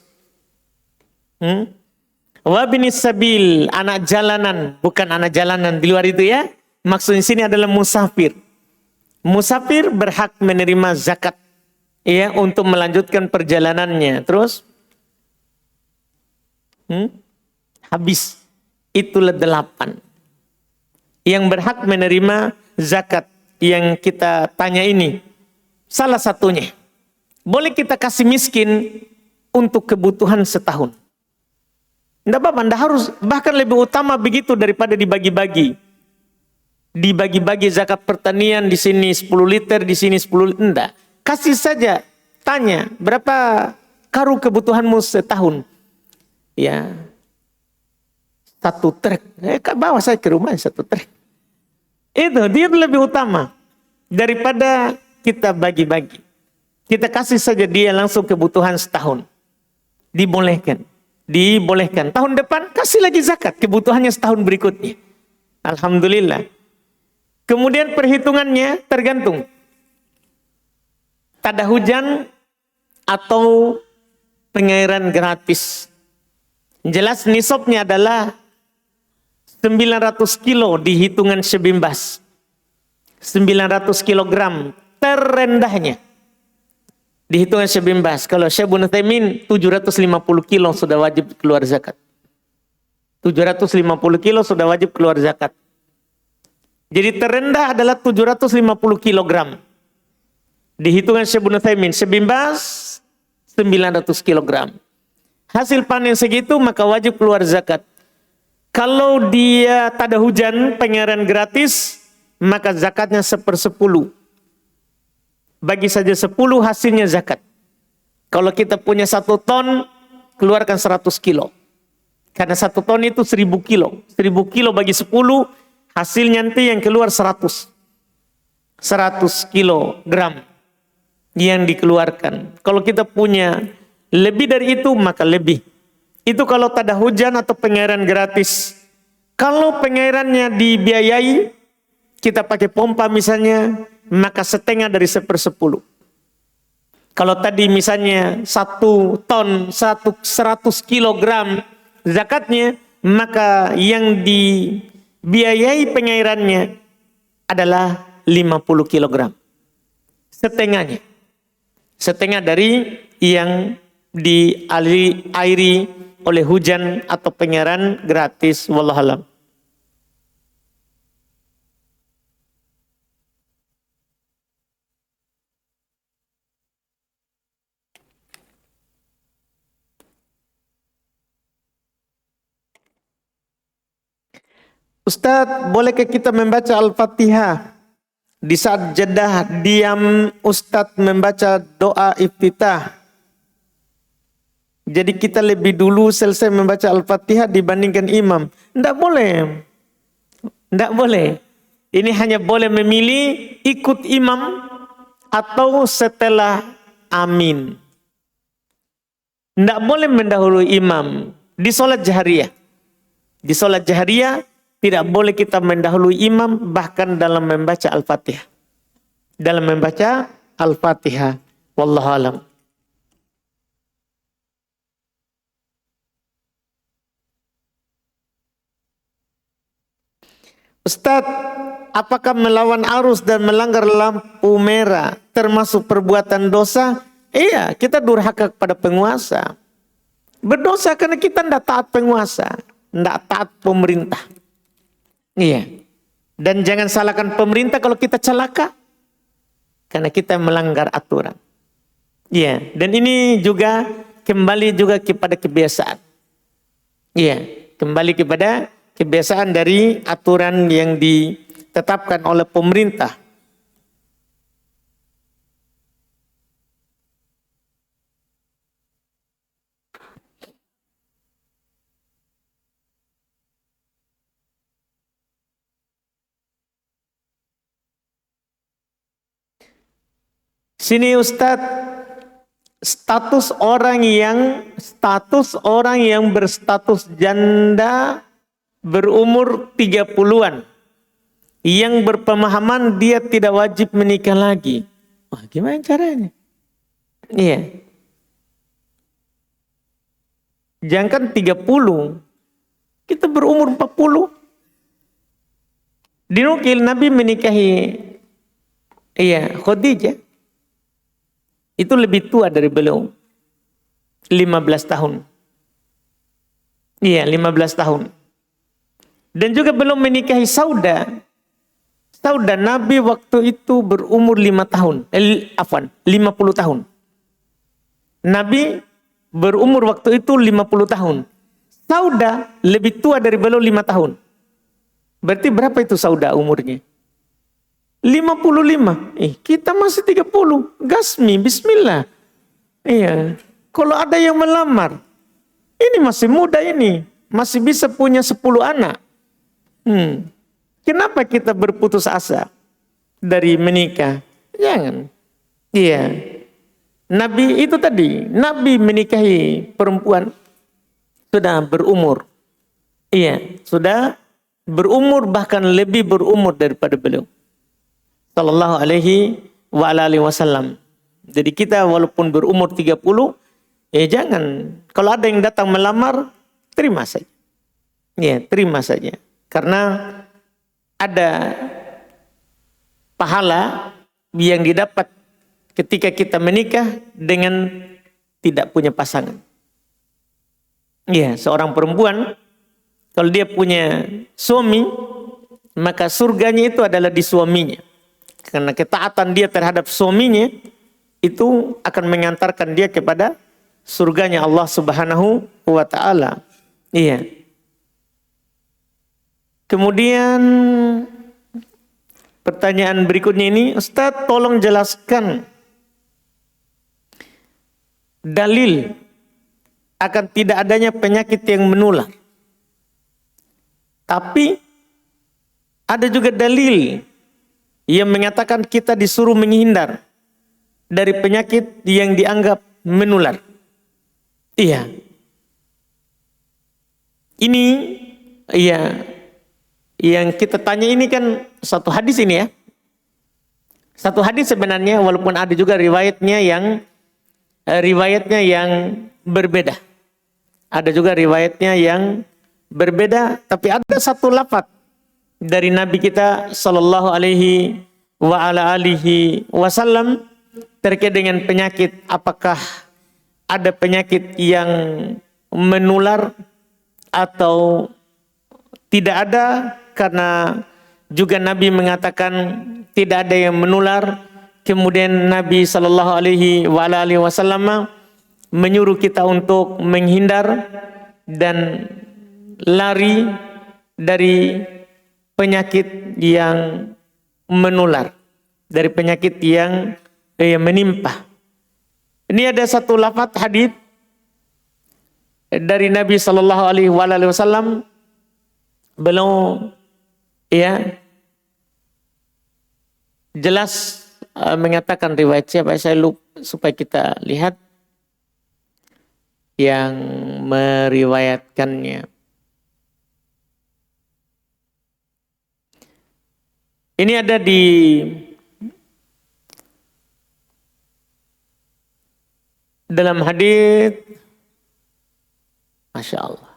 wa binis sabil, anak jalanan, bukan anak jalanan di luar itu ya. Maksudnya sini adalah musafir. Musafir berhak menerima zakat ya untuk melanjutkan perjalanannya. Terus habis. Itulah 8 yang berhak menerima zakat yang kita tanya ini. Salah satunya, boleh kita kasih miskin untuk kebutuhan setahun. Tidak apa-apa, tidak harus, bahkan lebih utama begitu daripada dibagi-bagi. Dibagi-bagi zakat pertanian, di sini 10 liter, di sini 10 liter. Tidak, kasih saja, tanya berapa karung kebutuhanmu setahun. Ya, 1 truk. Bawa saya ke rumah 1 truk. Itu dia lebih utama daripada kita bagi-bagi. Kita kasih saja dia langsung kebutuhan setahun. Dibolehkan. Dibolehkan. Tahun depan kasih lagi zakat kebutuhannya setahun berikutnya. Alhamdulillah. Kemudian perhitungannya tergantung. Tada hujan atau pengairan gratis. Jelas nisabnya adalah 900 kilo di hitungan Syebimbas. 900 kilogram terendahnya. Di hitungan Syebimbas. Kalau Syekh Ibnu Utsaimin 750 kilo sudah wajib keluar zakat. 750 kilo sudah wajib keluar zakat. Jadi terendah adalah 750 kilogram. Di hitungan Syekh Ibnu Utsaimin Syebimbas 900 kilogram. Hasil panen segitu maka wajib keluar zakat. Kalau dia tak ada hujan, pengairan gratis, maka zakatnya 1/10. Bagi saja 10 hasilnya zakat. Kalau kita punya 1 ton, keluarkan 100 kilo. Karena 1 ton itu 1000 kilo. 1000 kilo bagi 10, hasilnya nanti yang keluar 100. 100 kilogram yang dikeluarkan. Kalau kita punya lebih dari itu, maka lebih. Itu kalau tak ada hujan atau pengairan gratis. Kalau pengairannya dibiayai, kita pakai pompa misalnya, maka setengah dari 1/10. Kalau tadi misalnya 1 ton, 100 kilogram zakatnya, maka yang dibiayai pengairannya adalah 50 kilogram. Setengahnya. Setengah dari yang diairi oleh hujan atau pengairan gratis. Wallahualam. Ustadz, bolehkah kita membaca Al-Fatihah di saat jedah diam Ustadz membaca doa iftitah? Jadi kita lebih dulu selesai membaca Al-Fatihah dibandingkan imam. Tidak boleh. Tidak boleh. Ini hanya boleh memilih ikut imam atau setelah amin. Tidak boleh mendahului imam di sholat jahriyah. Di sholat jahriyah tidak boleh kita mendahului imam bahkan dalam membaca Al-Fatihah. Dalam membaca Al-Fatihah. Wallahu alam. Ustadz, apakah melawan arus dan melanggar lampu merah termasuk perbuatan dosa? Iya, kita durhaka kepada penguasa. Berdosa karena kita tidak taat penguasa, tidak taat pemerintah. Iya. Dan jangan salahkan pemerintah kalau kita celaka, karena kita melanggar aturan. Iya. Dan ini juga kembali juga kepada kebiasaan. Iya. Kembali kepada kebiasaan dari aturan yang ditetapkan oleh pemerintah. Sini Ustadz, status orang yang berstatus janda berumur 30-an yang berpemahaman dia tidak wajib menikah lagi. Wah, gimana caranya? Iya. Jangan 30, kita berumur 40. Dinukil Nabi menikahi Khadijah. Itu lebih tua dari beliau. 15 tahun. Iya, 15 tahun. Dan juga belum menikahi Sauda. Sauda Nabi waktu itu berumur 50 tahun. Nabi berumur waktu itu 50 tahun. Sauda lebih tua dari beliau 5 tahun. Berarti berapa itu Sauda umurnya? 55. Kita masih 30. Gasmi, bismillah. Iya. Kalau ada yang melamar, ini masih muda ini. Masih bisa punya 10 anak. Kenapa kita berputus asa dari menikah? Jangan. Iya. Nabi itu tadi, Nabi menikahi perempuan sudah berumur. Iya, sudah berumur, bahkan lebih berumur daripada beliau. Sallallahu alaihi wa alihi wasallam. Jadi kita walaupun berumur 30, jangan. Kalau ada yang datang melamar, terima saja. Ya, terima saja. Karena ada pahala yang didapat ketika kita menikah dengan tidak punya pasangan. Ya, seorang perempuan kalau dia punya suami, maka surganya itu adalah di suaminya. Karena ketaatan dia terhadap suaminya itu akan mengantarkan dia kepada surganya Allah Subhanahu wa taala. Iya. Kemudian pertanyaan berikutnya ini, Ustaz tolong jelaskan dalil akan tidak adanya penyakit yang menular. Tapi ada juga dalil yang mengatakan kita disuruh menghindar dari penyakit yang dianggap menular. Iya. Ini iya, yang kita tanya ini kan satu hadis ini ya. Satu hadis sebenarnya, walaupun ada juga riwayatnya yang berbeda. Ada juga riwayatnya yang berbeda, tapi ada satu lafaz dari Nabi kita sallallahu alaihi wa ala alihi wasallam terkait dengan penyakit. Apakah ada penyakit yang menular atau tidak ada? Karena juga Nabi mengatakan tidak ada yang menular. Kemudian Nabi sallallahu alaihi wa ala alihi wasallam menyuruh kita untuk menghindar dan lari dari penyakit yang menular, dari penyakit yang menimpa. Ini ada satu lafaz hadis dari Nabi sallallahu alaihi wasallam. Beliau jelas mengatakan, riwayat siapa saya lupa, supaya kita lihat yang meriwayatkannya. Ini ada di dalam hadis, Masya Allah,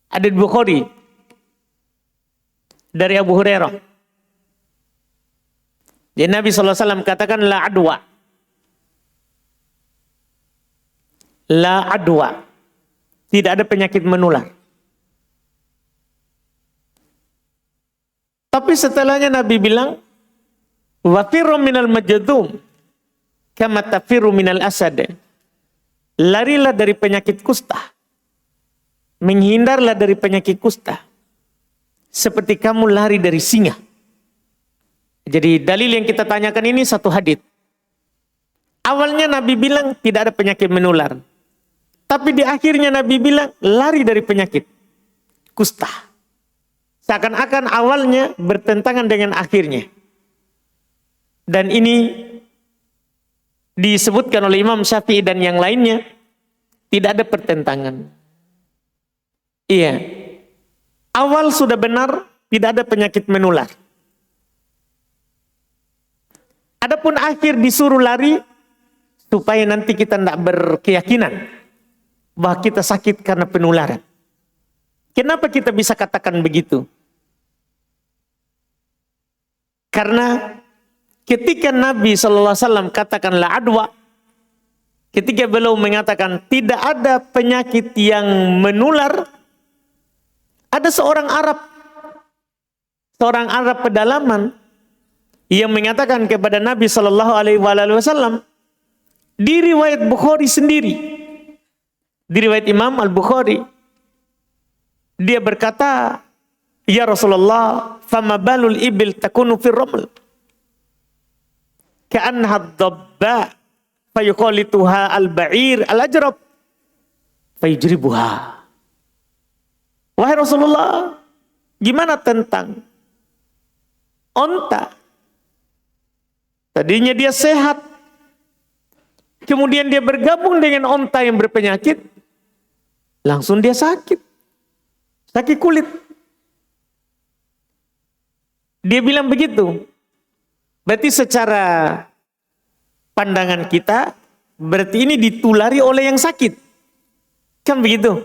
ada di Bukhari dari Abu Hurairah. Jadi Nabi SAW katakan la adwa. La adwa. Tidak ada penyakit menular. Tapi setelahnya Nabi bilang, wa firru minal majdzum kama tafirru minal asad. Larilah dari penyakit kusta. Menghindarlah dari penyakit kusta seperti kamu lari dari singa. Jadi dalil yang kita tanyakan ini satu hadis. Awalnya Nabi bilang tidak ada penyakit menular. Tapi di akhirnya Nabi bilang lari dari penyakit kusta. Seakan-akan awalnya bertentangan dengan akhirnya. Dan ini disebutkan oleh Imam Syafi'i dan yang lainnya, tidak ada pertentangan. Iya. Awal sudah benar, tidak ada penyakit menular. Adapun akhir disuruh lari, supaya nanti kita tidak berkeyakinan bahwa kita sakit karena penularan. Kenapa kita bisa katakan begitu? Karena ketika Nabi SAW katakan la adwa, ketika beliau mengatakan tidak ada penyakit yang menular, ada seorang Arab pedalaman yang mengatakan kepada Nabi Shallallahu Alaihi Wasallam di riwayat Bukhari sendiri, di riwayat Imam Al Bukhari, dia berkata, ya Rasulullah, fama balul ibil takunu fir raml, ka'anha dabba, fayuqalituha al ba'ir al ajrab, fayujribuha. Wahai Rasulullah, Gimana tentang onta? Tadinya dia sehat, kemudian dia bergabung dengan onta yang berpenyakit, langsung dia sakit kulit. Dia bilang begitu. Berarti secara pandangan kita, berarti ini ditulari oleh yang sakit. Kan begitu?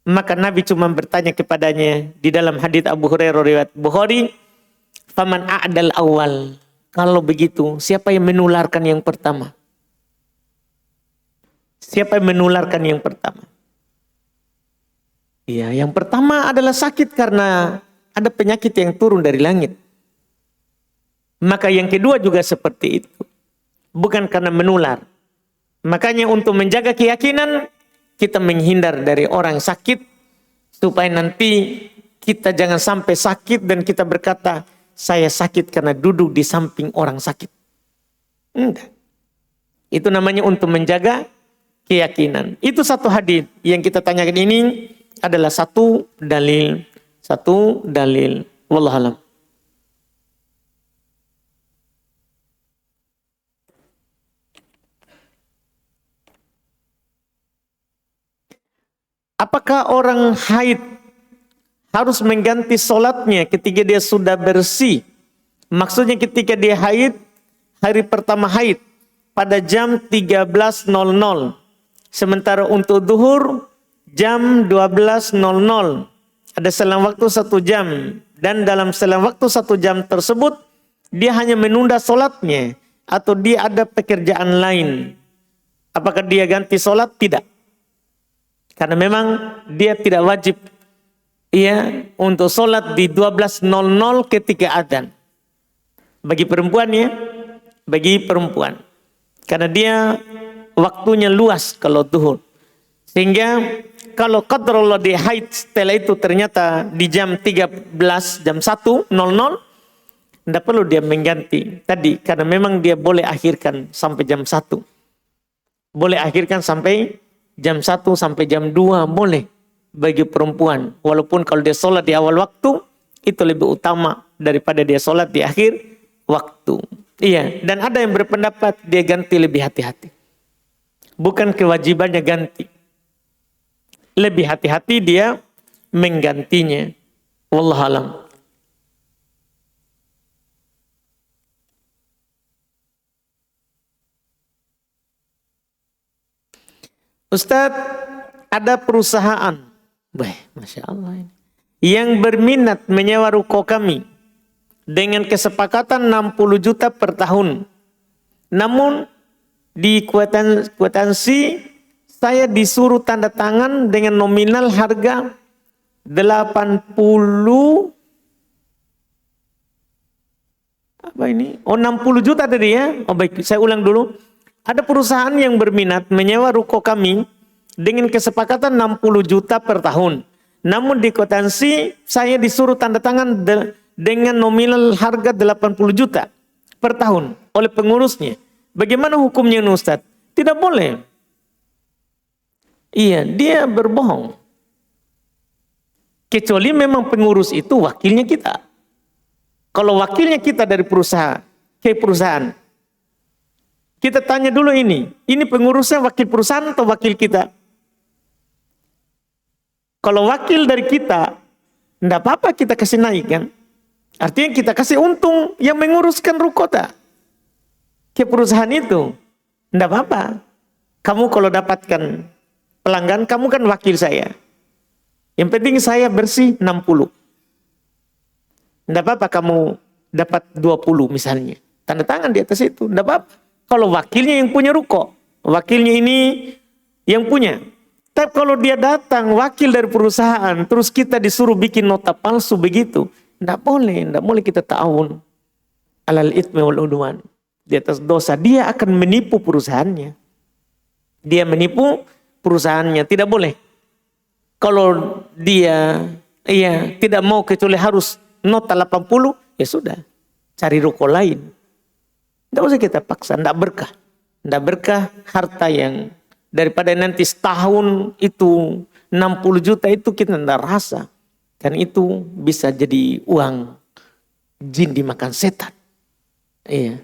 Maka Nabi cuma bertanya kepadanya di dalam hadits Abu Hurairah riwayat Bukhari, "Faman a'dal awal?" Kalau begitu, siapa yang menularkan yang pertama? Siapa yang menularkan yang pertama? Ya, yang pertama adalah sakit karena ada penyakit yang turun dari langit. Maka yang kedua juga seperti itu. Bukan karena menular. Makanya untuk menjaga keyakinan, kita menghindar dari orang sakit. Supaya nanti kita jangan sampai sakit dan kita berkata, saya sakit karena duduk di samping orang sakit. Enggak. Itu namanya untuk menjaga keyakinan. Itu satu hadis yang kita tanyakan ini adalah satu dalil. Satu dalil. Wallahualam. Apakah orang haid harus mengganti sholatnya ketika dia sudah bersih? Maksudnya ketika dia haid, hari pertama haid pada jam 13.00. Sementara untuk duhur jam 12.00. Ada selang waktu 1 jam. Dan dalam selang waktu 1 jam tersebut, dia hanya menunda sholatnya. Atau dia ada pekerjaan lain. Apakah dia ganti sholat? Tidak. Karena memang dia tidak wajib untuk sholat di 12.00 ketika adzan. Bagi perempuan bagi perempuan. Karena dia waktunya luas kalau duhur. Sehingga kalau qadarullah dia haid setelah itu ternyata di jam 13, jam 1.00, tidak perlu dia mengganti tadi. Karena memang dia boleh akhirkan sampai jam 1. Boleh akhirkan sampai jam 1 sampai jam 2 boleh bagi perempuan. Walaupun kalau dia sholat di awal waktu, itu lebih utama daripada dia sholat di akhir waktu. Iya, dan ada yang berpendapat dia ganti lebih hati-hati. Bukan kewajibannya ganti. Lebih hati-hati dia menggantinya. Wallahualam. Ustadz, ada perusahaan, Masya Allah ini, yang berminat menyewa ruko kami dengan kesepakatan 60 juta per tahun. Namun di kwitansi saya disuruh tanda tangan dengan nominal harga 60 juta tadi ya. Oh baik, saya ulang dulu. Ada perusahaan yang berminat menyewa ruko kami dengan kesepakatan 60 juta per tahun. Namun di kwitansi saya disuruh tanda tangan dengan nominal harga 80 juta per tahun oleh pengurusnya. Bagaimana hukumnya Ustaz? Tidak boleh. Iya, dia berbohong. Kecuali memang pengurus itu wakilnya kita. Kalau wakilnya kita dari perusahaan ke perusahaan, kita tanya dulu ini pengurusnya wakil perusahaan atau wakil kita? Kalau wakil dari kita, enggak apa-apa kita kasih naik kan? Artinya kita kasih untung yang menguruskan rukota ke perusahaan itu. Enggak apa-apa. Kamu kalau dapatkan pelanggan, kamu kan wakil saya. Yang penting saya bersih 60. Enggak apa-apa kamu dapat 20 misalnya. Tanda tangan di atas itu, enggak apa-apa. Kalau wakilnya yang punya ruko, wakilnya ini yang punya. Tapi kalau dia datang wakil dari perusahaan, terus kita disuruh bikin nota palsu begitu, tidak boleh kita ta'awun alal itsmi wal udwan. Di atas dosa, dia akan menipu perusahaannya. Dia menipu perusahaannya, tidak boleh. Kalau dia tidak mau kecuali harus nota 80, ya sudah, cari ruko lain. Tidak usah kita paksa, tidak berkah. Tidak berkah harta yang daripada nanti setahun itu 60 juta itu kita tidak rasa. Kan itu bisa jadi uang jin dimakan setan. Iya.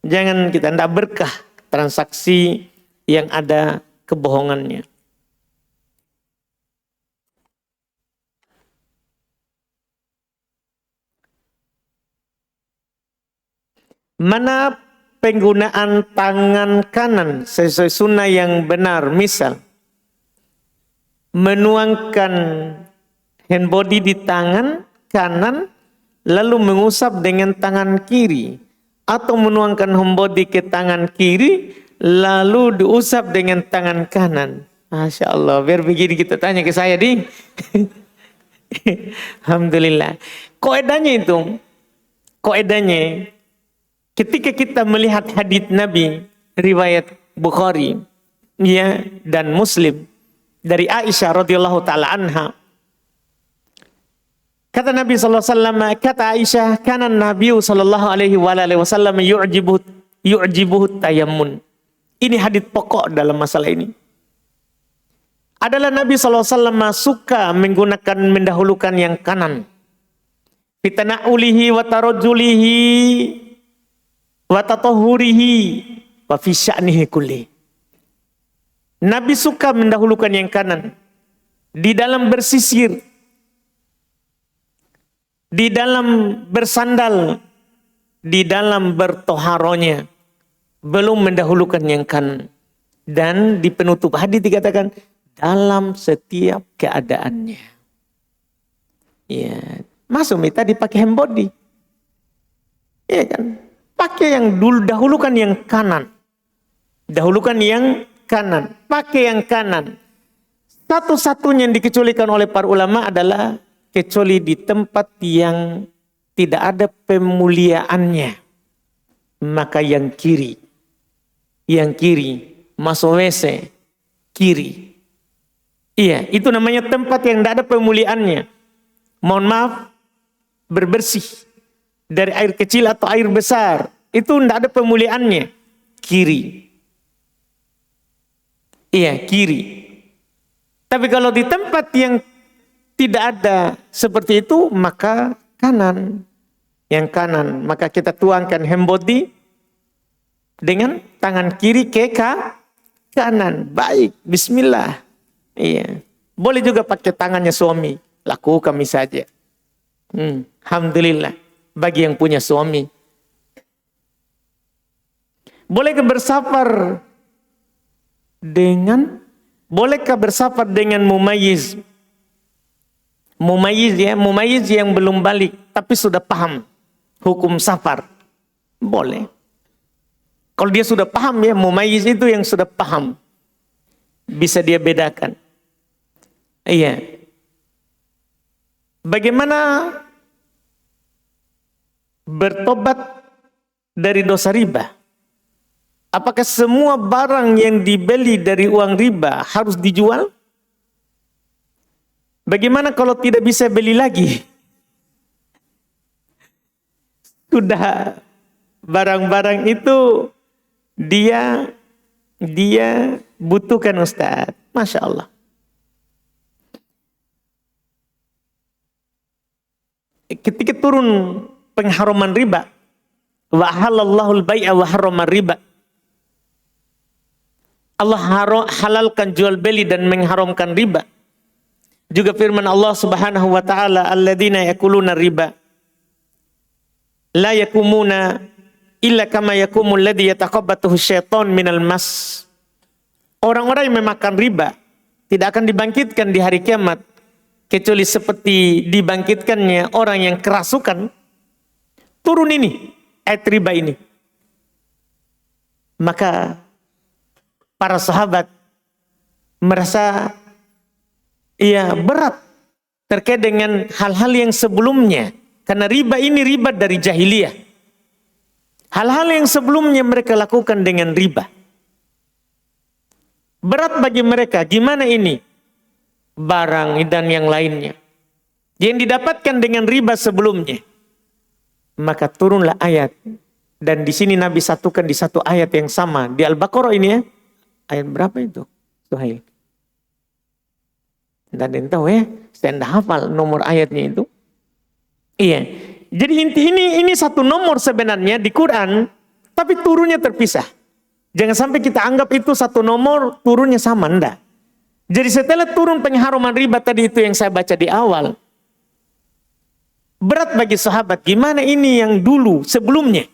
Jangan kita tidak berkah transaksi yang ada kebohongannya. Mana penggunaan tangan kanan sesuai sunnah yang benar. Misal, menuangkan hand body di tangan kanan, lalu mengusap dengan tangan kiri. Atau menuangkan hand body ke tangan kiri, lalu diusap dengan tangan kanan. Masya Allah, biar begini kita tanya ke saya, Ding. Alhamdulillah. Koedanya, ketika kita melihat hadits Nabi, riwayat Bukhari ya, dan Muslim, dari Aisyah radhiyallahu taala anha, kata Nabi SAW, kata Aisyah, kana Nabi sallallahu alaihi wasallam yu'jibuhu tayammun. Ini hadits pokok dalam masalah ini. Adalah Nabi SAW suka mendahulukan yang kanan. Fitana'ulihi wa tarajjulihi wa tatahhurihi wa fi sya'nihi kulli. Nabi suka mendahulukan yang kanan di dalam bersisir, di dalam bersandal, di dalam bertoharonya, belum mendahulukan yang kanan. Dan di penutup hadis dikatakan dalam setiap keadaannya. Ya, masuk tadi pakai hand body. Ya kan? Pakai yang dahulukan yang kanan. Dahulukan yang kanan, pakai yang kanan. Satu-satunya yang dikecualikan oleh para ulama adalah kecuali di tempat yang tidak ada pemuliaannya. Maka yang kiri. Yang kiri, masuk WC, kiri. Iya, itu namanya tempat yang tidak ada pemuliaannya. Mohon maaf, berbersih. Dari air kecil atau air besar. Itu tidak ada pemuliaannya. Kiri. Iya, kiri. Tapi kalau di tempat yang tidak ada seperti itu, maka kanan. Yang kanan. Maka kita tuangkan hand body dengan tangan kiri ke kanan. Baik, bismillah. Iya. Boleh juga pakai tangannya suami. Lakukan kami saja. Alhamdulillah. Bagi yang punya suami. Bolehkah bersafar dengan mumayyiz? Mumayyiz yang belum balik tapi sudah paham hukum safar. Boleh. Kalau dia sudah paham ya, mumayyiz itu yang sudah paham. Bisa dia bedakan. Iya. Bagaimana bertobat dari dosa riba? Apakah semua barang yang dibeli dari uang riba harus dijual? Bagaimana kalau tidak bisa beli lagi? Sudah barang-barang itu dia butuhkan, Ustaz. Masya Allah. Ketika turun pengharaman riba, wa halallahu al-bai'a wa harrama riba. Allah halalkan jual beli dan mengharamkan riba. Juga firman Allah Subhanahu wa taala, alladzina yakuluna riba la yakumuna illa kama yakumul ladzi yatakabbathu syaiton minal mas. Orang-orang yang memakan riba tidak akan dibangkitkan di hari kiamat kecuali seperti dibangkitkannya orang yang kerasukan. Turun ini ayat riba ini. Maka para sahabat merasa berat terkait dengan hal-hal yang sebelumnya. Karena riba ini riba dari jahiliyah. Hal-hal yang sebelumnya mereka lakukan dengan riba. Berat bagi mereka, gimana ini? Barang dan yang lainnya. Yang didapatkan dengan riba sebelumnya. Maka turunlah ayat. Dan di sini Nabi satukan di satu ayat yang sama. Di Al-Baqarah ini ya. Ayat berapa itu? Suhail. Dan tahu ya, saya tidak hafal nomor ayatnya itu. Iya. Jadi ini satu nomor sebenarnya di Quran, tapi turunnya terpisah. Jangan sampai kita anggap itu satu nomor, turunnya sama, enggak. Jadi setelah turun pengharuman riba tadi itu yang saya baca di awal, berat bagi sahabat, gimana ini yang dulu sebelumnya.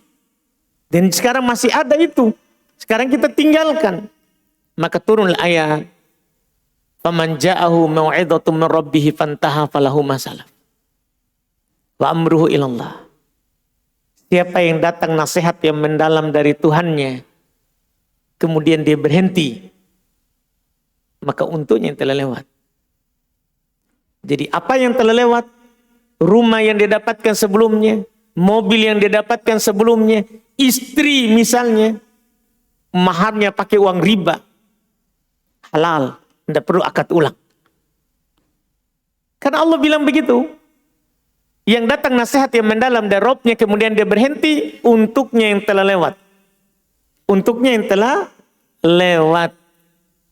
Dan sekarang masih ada itu. Sekarang kita tinggalkan. Maka turunlah ayat, "Faman ja'ahu mau'izatun min rabbih fantaha falahu ma salaf. Wa amruhu ilallah." Siapa yang datang nasihat yang mendalam dari Tuhannya, kemudian dia berhenti, maka untuknya yang telah lewat. Jadi apa yang telah lewat, rumah yang dia dapatkan sebelumnya, mobil yang dia dapatkan sebelumnya, istri misalnya, maharnya pakai uang riba, halal, tidak perlu akad ulang. Karena Allah bilang begitu. Yang datang nasihat yang mendalam dari Rabbnya, kemudian dia berhenti, untuknya yang telah lewat. Untuknya yang telah lewat.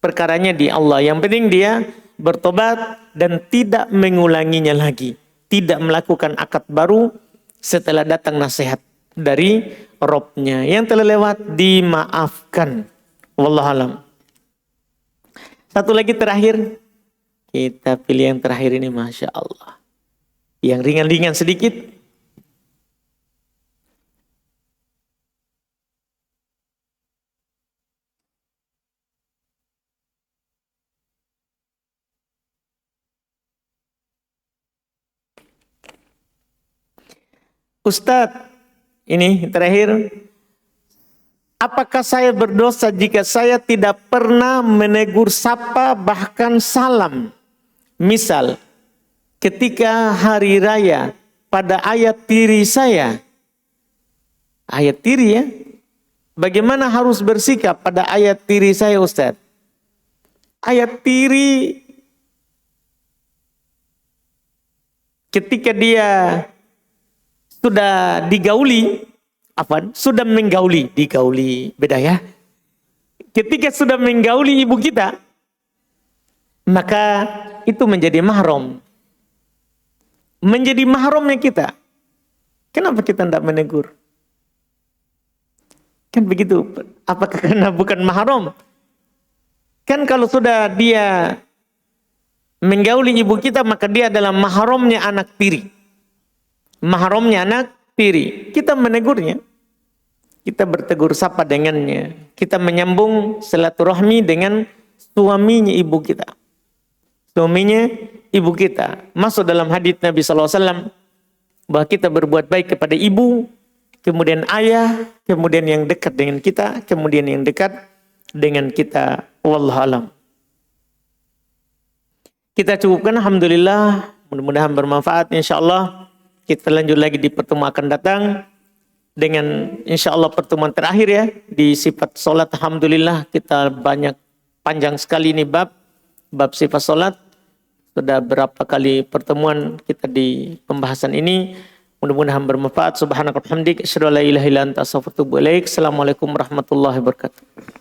Perkaranya di Allah. Yang penting dia bertobat dan tidak mengulanginya lagi. Tidak melakukan akad baru setelah datang nasihat dari Rabbnya. Yang telah lewat dimaafkan. Wallahualam. Satu lagi terakhir. Kita pilih yang terakhir ini, Masya Allah. Yang ringan-ringan sedikit. Ustadz, ini terakhir. Apakah saya berdosa jika saya tidak pernah menegur sapa bahkan salam? Misal, ketika hari raya pada ayat tiri saya. Ayat tiri ya. Bagaimana harus bersikap pada ayat tiri saya, Ustaz? Ayat tiri ketika dia sudah digauli, sudah menggauli, digauli, beda ya. Ketika sudah menggauli ibu kita, maka itu menjadi mahram. Menjadi mahramnya kita. Kenapa kita tidak menegur? Kan begitu. Apakah karena bukan mahram? Kan kalau sudah dia menggauli ibu kita, maka dia adalah mahramnya anak tiri. Mahramnya anak tiri. Kita menegurnya. Kita bertegur sapa dengannya. Kita menyambung silaturahmi dengan suaminya ibu kita. Suaminya ibu kita. Masuk dalam hadits Nabi SAW bahwa kita berbuat baik kepada ibu, kemudian ayah, kemudian yang dekat dengan kita, kemudian yang dekat dengan kita. Wallahualam. Kita cukupkan, alhamdulillah. Mudah-mudahan bermanfaat. InsyaAllah kita lanjut lagi di pertemuan akan datang dengan insyaallah pertemuan terakhir ya di sifat solat. Alhamdulillah kita banyak, panjang sekali ini bab sifat solat. Sudah berapa kali pertemuan kita di pembahasan ini. Mudah-mudahan bermanfaat. Subhanakallahumma wa bihamdika asyhadu an la ilaha illa anta astaghfiruka wa atubu ilaik. Assalamualaikum warahmatullahi wabarakatuh.